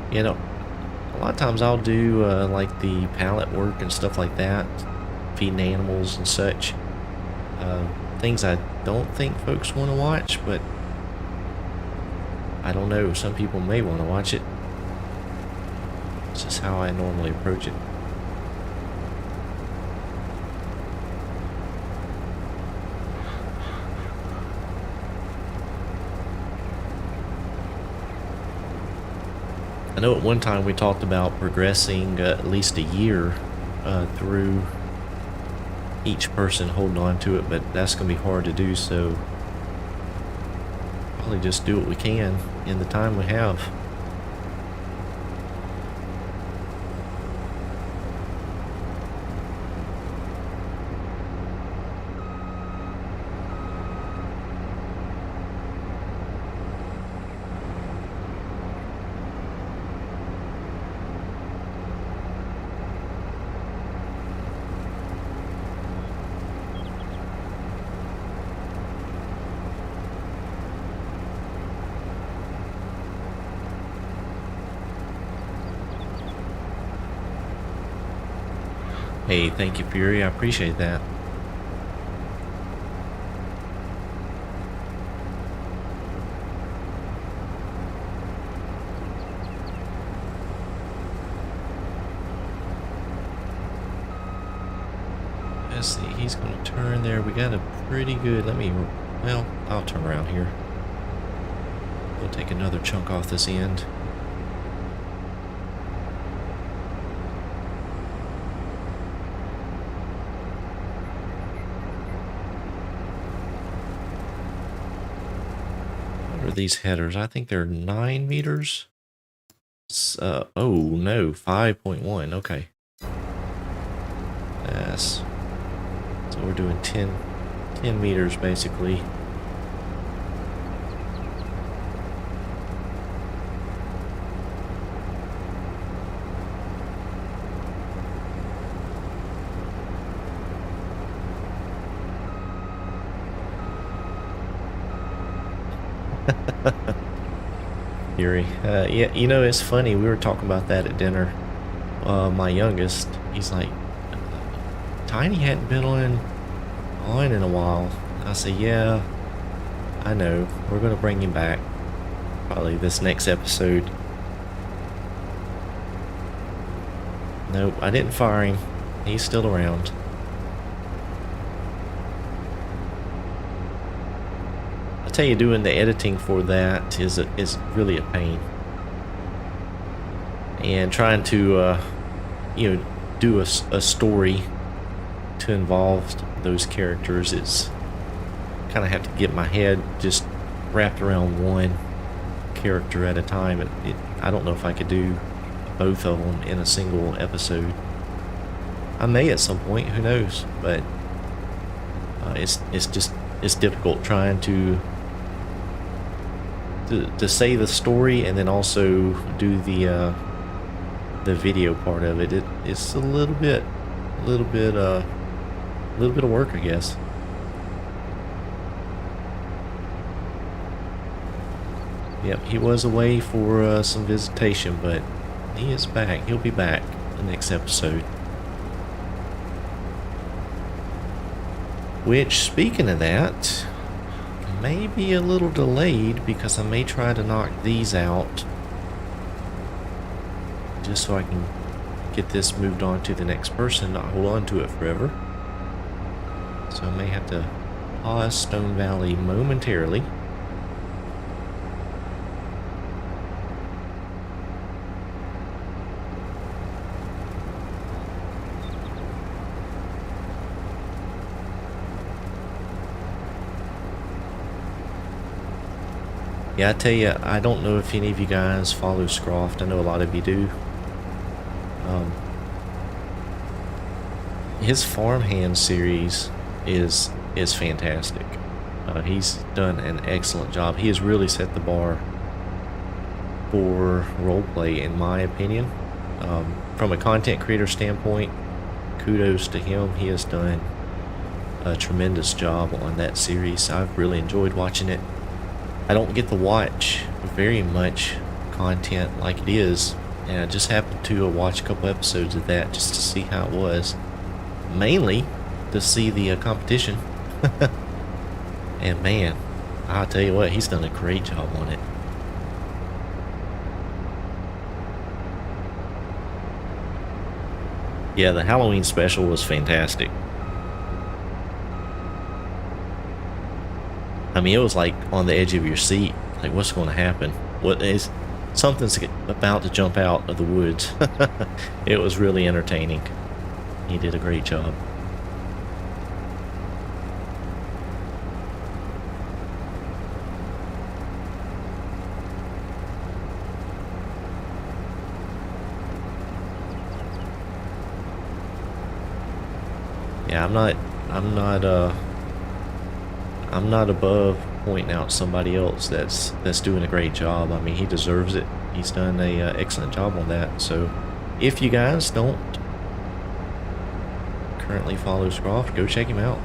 You know, a lot of times I'll do like the pallet work and stuff like that, feeding animals and such. Things I don't think folks want to watch, but I don't know. Some people may want to watch it. This is how I normally approach it. I know at one time we talked about progressing at least a year through each person holding on to it, but that's going to be hard to do, so probably just do what we can in the time we have. Hey, thank you, Fury. I appreciate that. Let's see. He's going to turn there. We got a pretty good... Well, I'll turn around here. We'll take another chunk off this end. These headers, I think they're 9 meters. Oh no, 5.1. Okay, yes. So we're doing 10 meters basically. Fury. Yeah, you know, it's funny. We were talking about that at dinner. My youngest, he's like, Tiny hadn't been on in a while. I said, yeah, I know. We're gonna bring him back. Probably this next episode. Nope, I didn't fire him. He's still around. Tell you, doing the editing for that is really a pain, and trying to you know, do a story to involve those characters, it's kind of have to get my head just wrapped around one character at a time. I don't know if I could do both of them in a single episode. I may at some point, who knows, but it's difficult trying to say the story and then also do the video part of it. It's a little bit of work, I guess. Yep, he was away for some visitation, but he is back. He'll be back the next episode. Which, speaking of that, may be a little delayed because I may try to knock these out just so I can get this moved on to the next person, not hold on to it forever. So I may have to pause Stone Valley momentarily. Yeah, I tell you, I don't know if any of you guys follow Scroft. I know a lot of you do. His Farmhand series is fantastic. He's done an excellent job. He has really set the bar for roleplay, in my opinion. From a content creator standpoint, kudos to him. He has done a tremendous job on that series. I've really enjoyed watching it. I don't get to watch very much content like it is, and I just happened to watch a couple episodes of that just to see how it was. Mainly to see the competition. And man, I'll tell you what, he's done a great job on it. Yeah, the Halloween special was fantastic. I mean, it was like on the edge of your seat. Like, what's going to happen? What is something's about to jump out of the woods? It was really entertaining. He did a great job. Yeah, I'm not above pointing out somebody else that's doing a great job. I mean, he deserves it. He's done a excellent job on that. So if you guys don't currently follow Scroft, go check him out.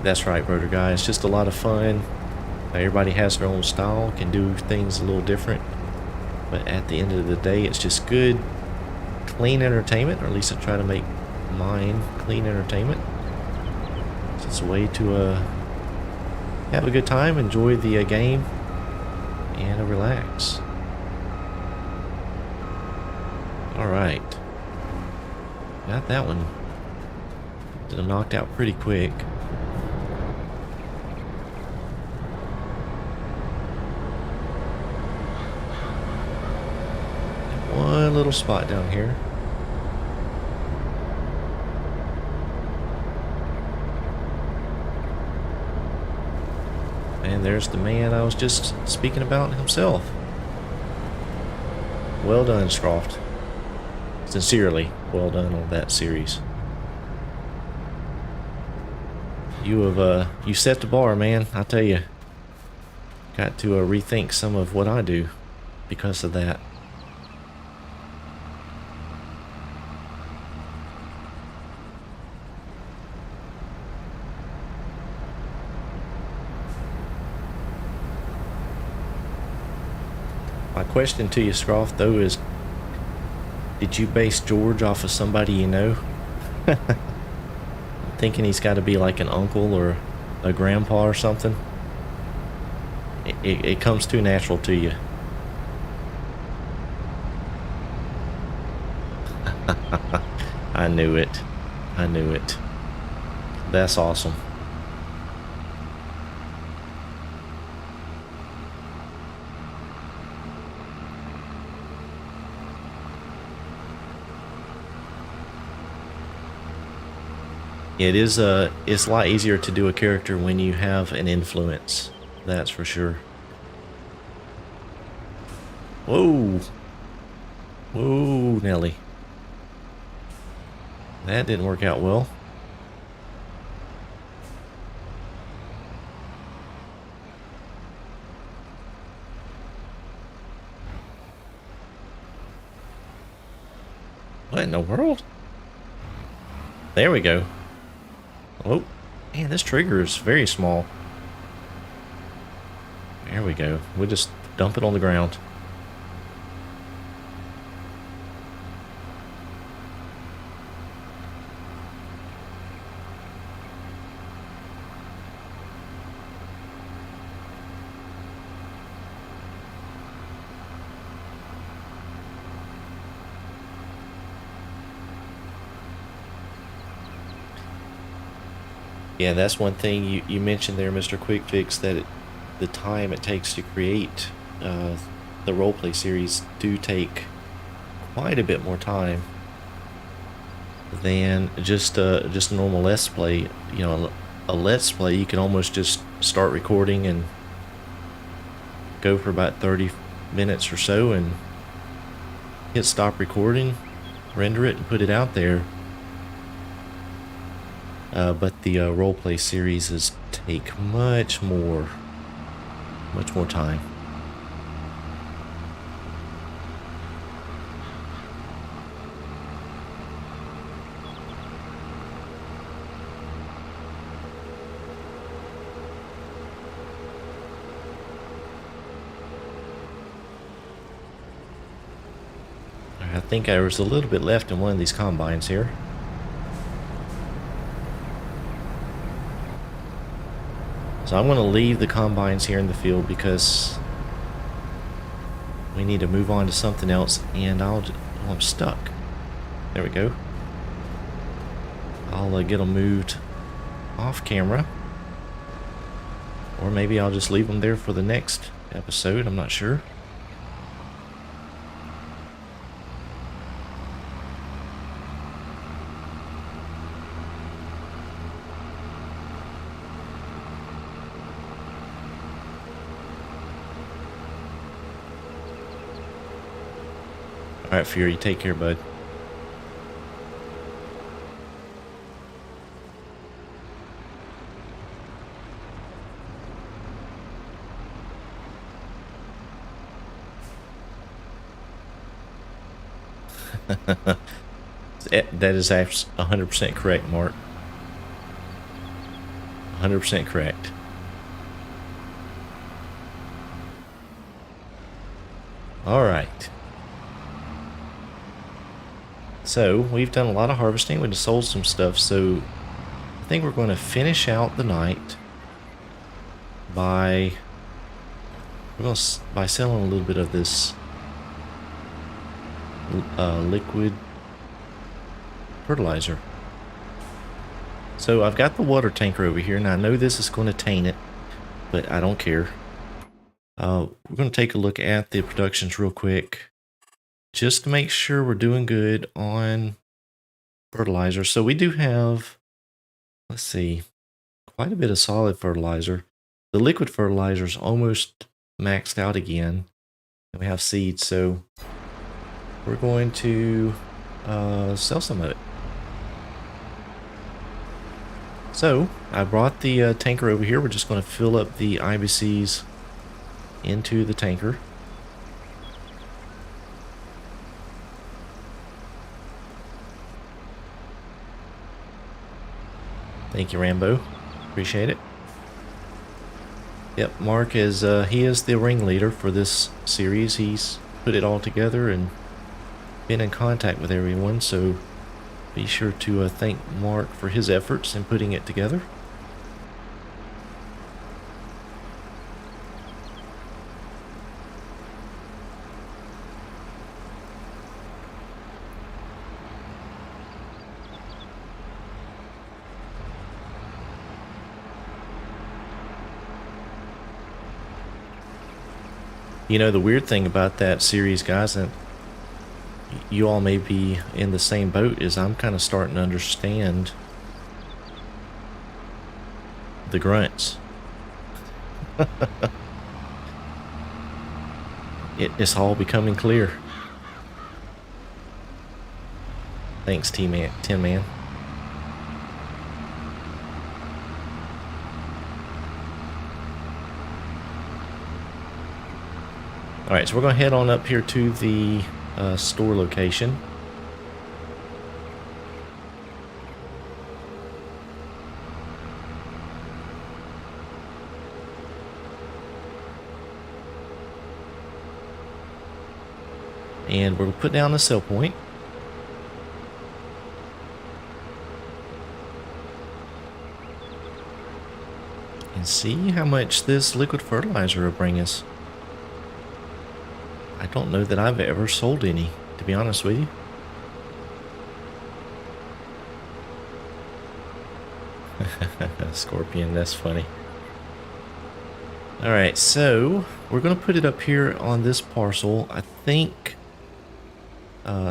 That's right, Rotor Guy. It's just a lot of fun. Everybody has their own style, can do things a little different. But at the end of the day, it's just good, clean entertainment, or at least I try to make mine clean entertainment. So it's a way to have a good time, enjoy the game, and relax. Alright. Got that one knocked out pretty quick. One little spot down here. And there's the man I was just speaking about himself. Well done, Scroft. Sincerely, well done on that series. You set the bar, man. I tell you, got to rethink some of what I do because of that. My question to you, Scroft, though, is did you base George off of somebody you know? Thinking he's got to be like an uncle or a grandpa or something? It comes too natural to you. I knew it. I knew it. That's awesome. It is it's a lot easier to do a character when you have an influence. That's for sure. Whoa. Whoa, Nelly. That didn't work out well. What in the world? There we go. Oh, man, this trigger is very small. There we go. We'll just dump it on the ground. Yeah, that's one thing you mentioned there, Mr. Quick Fix, that the time it takes to create the roleplay series do take quite a bit more time than just a normal Let's Play. You know, a Let's Play, you can almost just start recording and go for about 30 minutes or so and hit stop recording, render it, and put it out there. But the roleplay series take much more time. I think there was a little bit left in one of these combines here. So I'm going to leave the combines here in the field because we need to move on to something else, and I'm stuck. There we go. I'll get them moved off camera, or maybe I'll just leave them there for the next episode. I'm not sure. All right, Fury, take care, bud. That is 100% correct, Mark. 100% correct. All right. So we've done a lot of harvesting. We just sold some stuff. So I think we're going to finish out the night by selling a little bit of this liquid fertilizer. So I've got the water tanker over here, and I know this is going to taint it, but I don't care. We're going to take a look at the productions real quick, just to make sure we're doing good on fertilizer. So we do have, let's see, quite a bit of solid fertilizer. The liquid fertilizer is almost maxed out again, and we have seeds, so we're going to sell some of it. So I brought the tanker over here. We're just going to fill up the IBCs into the tanker. Thank you, Rambo. Appreciate it. Yep, Mark is he is the ringleader for this series. He's put it all together and been in contact with everyone, so be sure to thank Mark for his efforts in putting it together. You know, the weird thing about that series, guys, and you all may be in the same boat, is I'm kind of starting to understand the grunts. It's all becoming clear. Thanks, Tin Man. Alright, so we're going to head on up here to the store location. And we'll put down the sell point. And see how much this liquid fertilizer will bring us. I don't know that I've ever sold any, to be honest with you. Scorpion, that's funny. Alright, so we're going to put it up here on this parcel. I think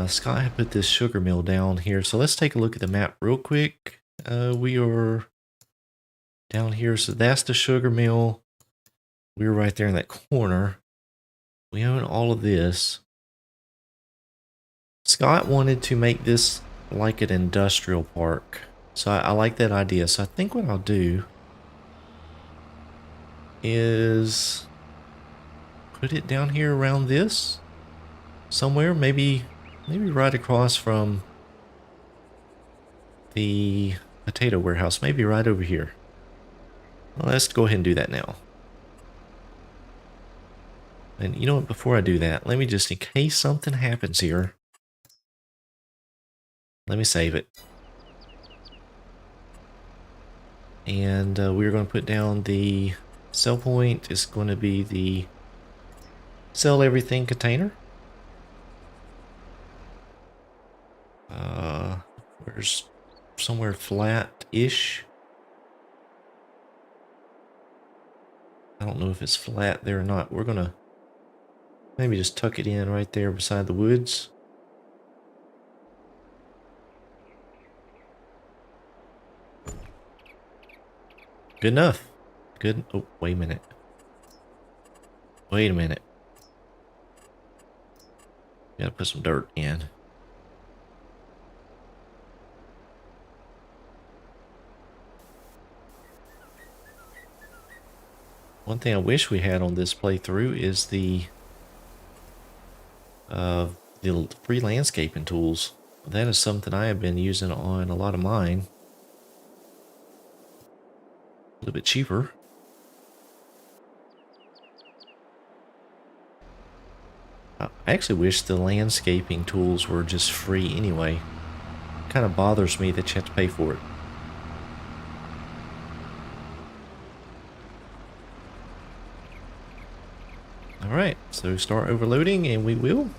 Scott had put this sugar mill down here. So let's take a look at the map real quick. We are down here. So that's the sugar mill. We're right there in that corner. We own all of this. Scott wanted to make this like an industrial park. So I like that idea. So I think what I'll do is put it down here around this somewhere, maybe right across from the potato warehouse, maybe right over here. Well, let's go ahead and do that now. And you know what, before I do that, let me just, in case something happens here, let me save it. And we're going to put down the sell point. It's going to be the sell everything container. Where's somewhere flat-ish? I don't know if it's flat there or not. We're going to maybe just tuck it in right there beside the woods. Good enough. Good. Oh, wait a minute. Wait a minute. Gotta put some dirt in. One thing I wish we had on this playthrough is the free landscaping tools. That is something I have been using on a lot of mine. A little bit cheaper. I actually wish the landscaping tools were just free anyway. It kind of bothers me that you have to pay for it. Alright, so start overloading, and we will.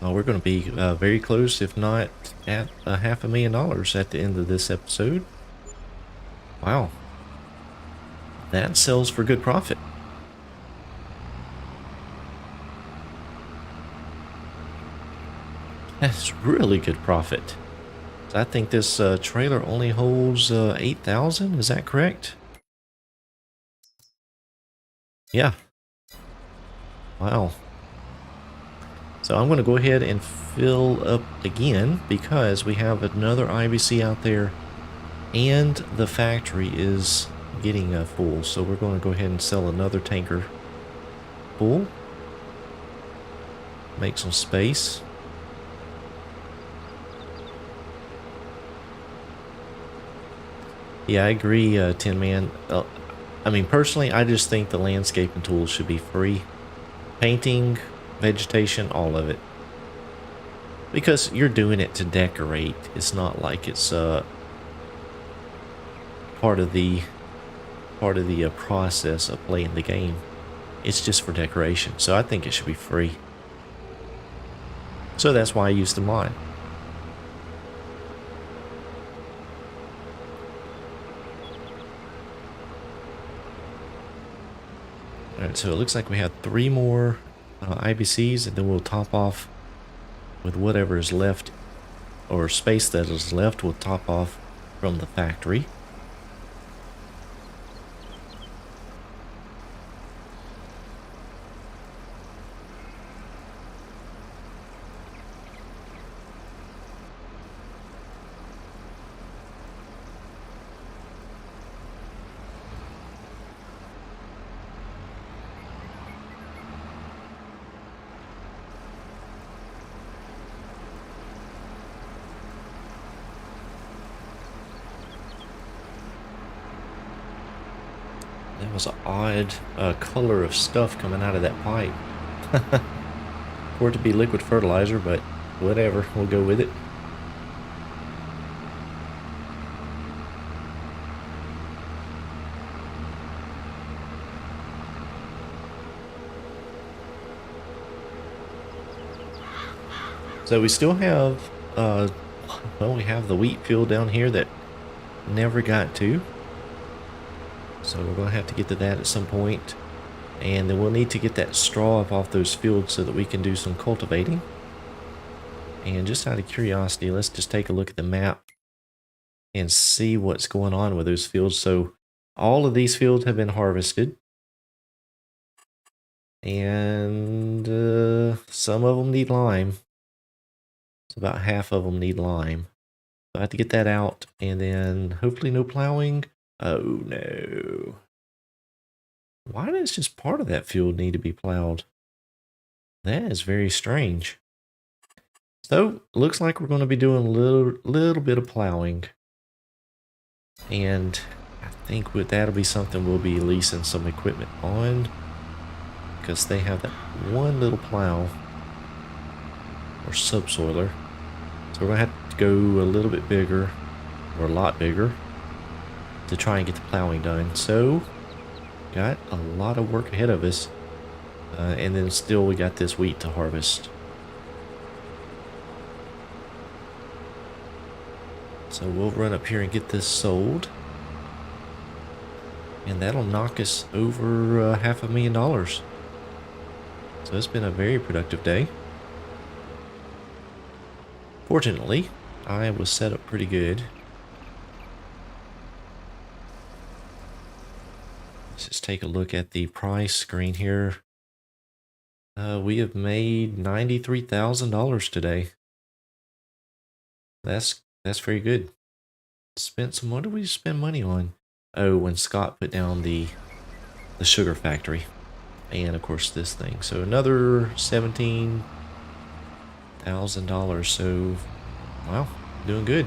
We're going to be very close, if not at $500,000 at the end of this episode. Wow. That sells for good profit. That's really good profit. I think this trailer only holds 8,000. Is that correct? Yeah. Wow. So I'm going to go ahead and fill up again because we have another IBC out there and the factory is getting full. So we're going to go ahead and sell another tanker full. Make some space. Yeah, I agree, Tin Man. I mean, personally, I just think the landscaping tools should be free. Painting, vegetation, all of it. Because you're doing it to decorate. It's not like it's part of the process of playing the game. It's just for decoration. So I think it should be free. So that's why I used the mod. Alright, so it looks like we have 3 more IBCs, and then we'll top off with whatever is left, or space that is left, we'll top off from the factory. That was an odd color of stuff coming out of that pipe. For it to be liquid fertilizer, but whatever, we'll go with it. So we still have, well, we have the wheat field down here that never got to. So we're going to have to get to that at some point. And then we'll need to get that straw off those fields so that we can do some cultivating. And just out of curiosity, let's just take a look at the map and see what's going on with those fields. So all of these fields have been harvested. And some of them need lime. So about half of them need lime. So I have to get that out, and then hopefully no plowing. Oh no. Why does just part of that field need to be plowed? That is very strange. So looks like we're going to be doing a little bit of plowing. And I think that'll be something we'll be leasing some equipment on, because they have that one little plow or subsoiler. So we're going to have to go a little bit bigger, or a lot bigger, to try and get the plowing done. So got a lot of work ahead of us. And then still we got this wheat to harvest. So we'll run up here and get this sold. And that'll knock us over $500,000. So it's been a very productive day. Fortunately, I was set up pretty good. Let's just take a look at the price screen here. We have made $93,000 today. That's very good. Spent some. What did we spend money on? Oh, when Scott put down the sugar factory, and of course this thing. So another $17,000. So, wow, doing good.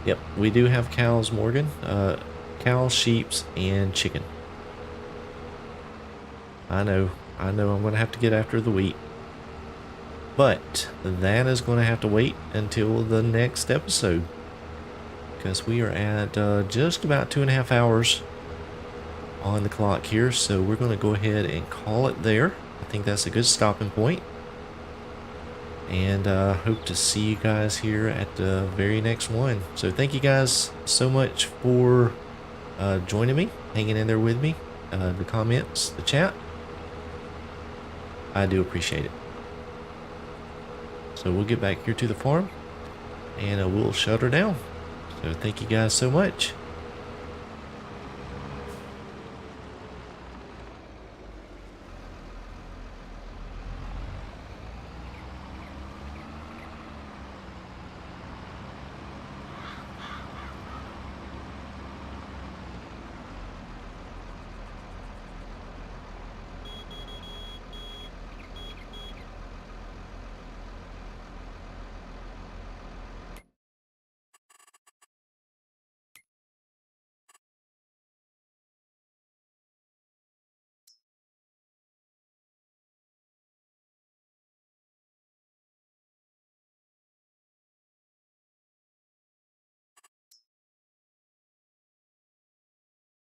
Yep, we do have cows, Morgan. Cows, sheeps, and chicken. I know I'm going to have to get after the wheat. But that is going to have to wait until the next episode. Because we are at just about 2.5 hours on the clock here. So we're going to go ahead and call it there. I think that's a good stopping point. And hope to see you guys here at the very next one. So thank you guys so much for joining me, hanging in there with me, the comments, the chat. I do appreciate it. So we'll get back here to the farm and we'll shut her down. So thank you guys so much.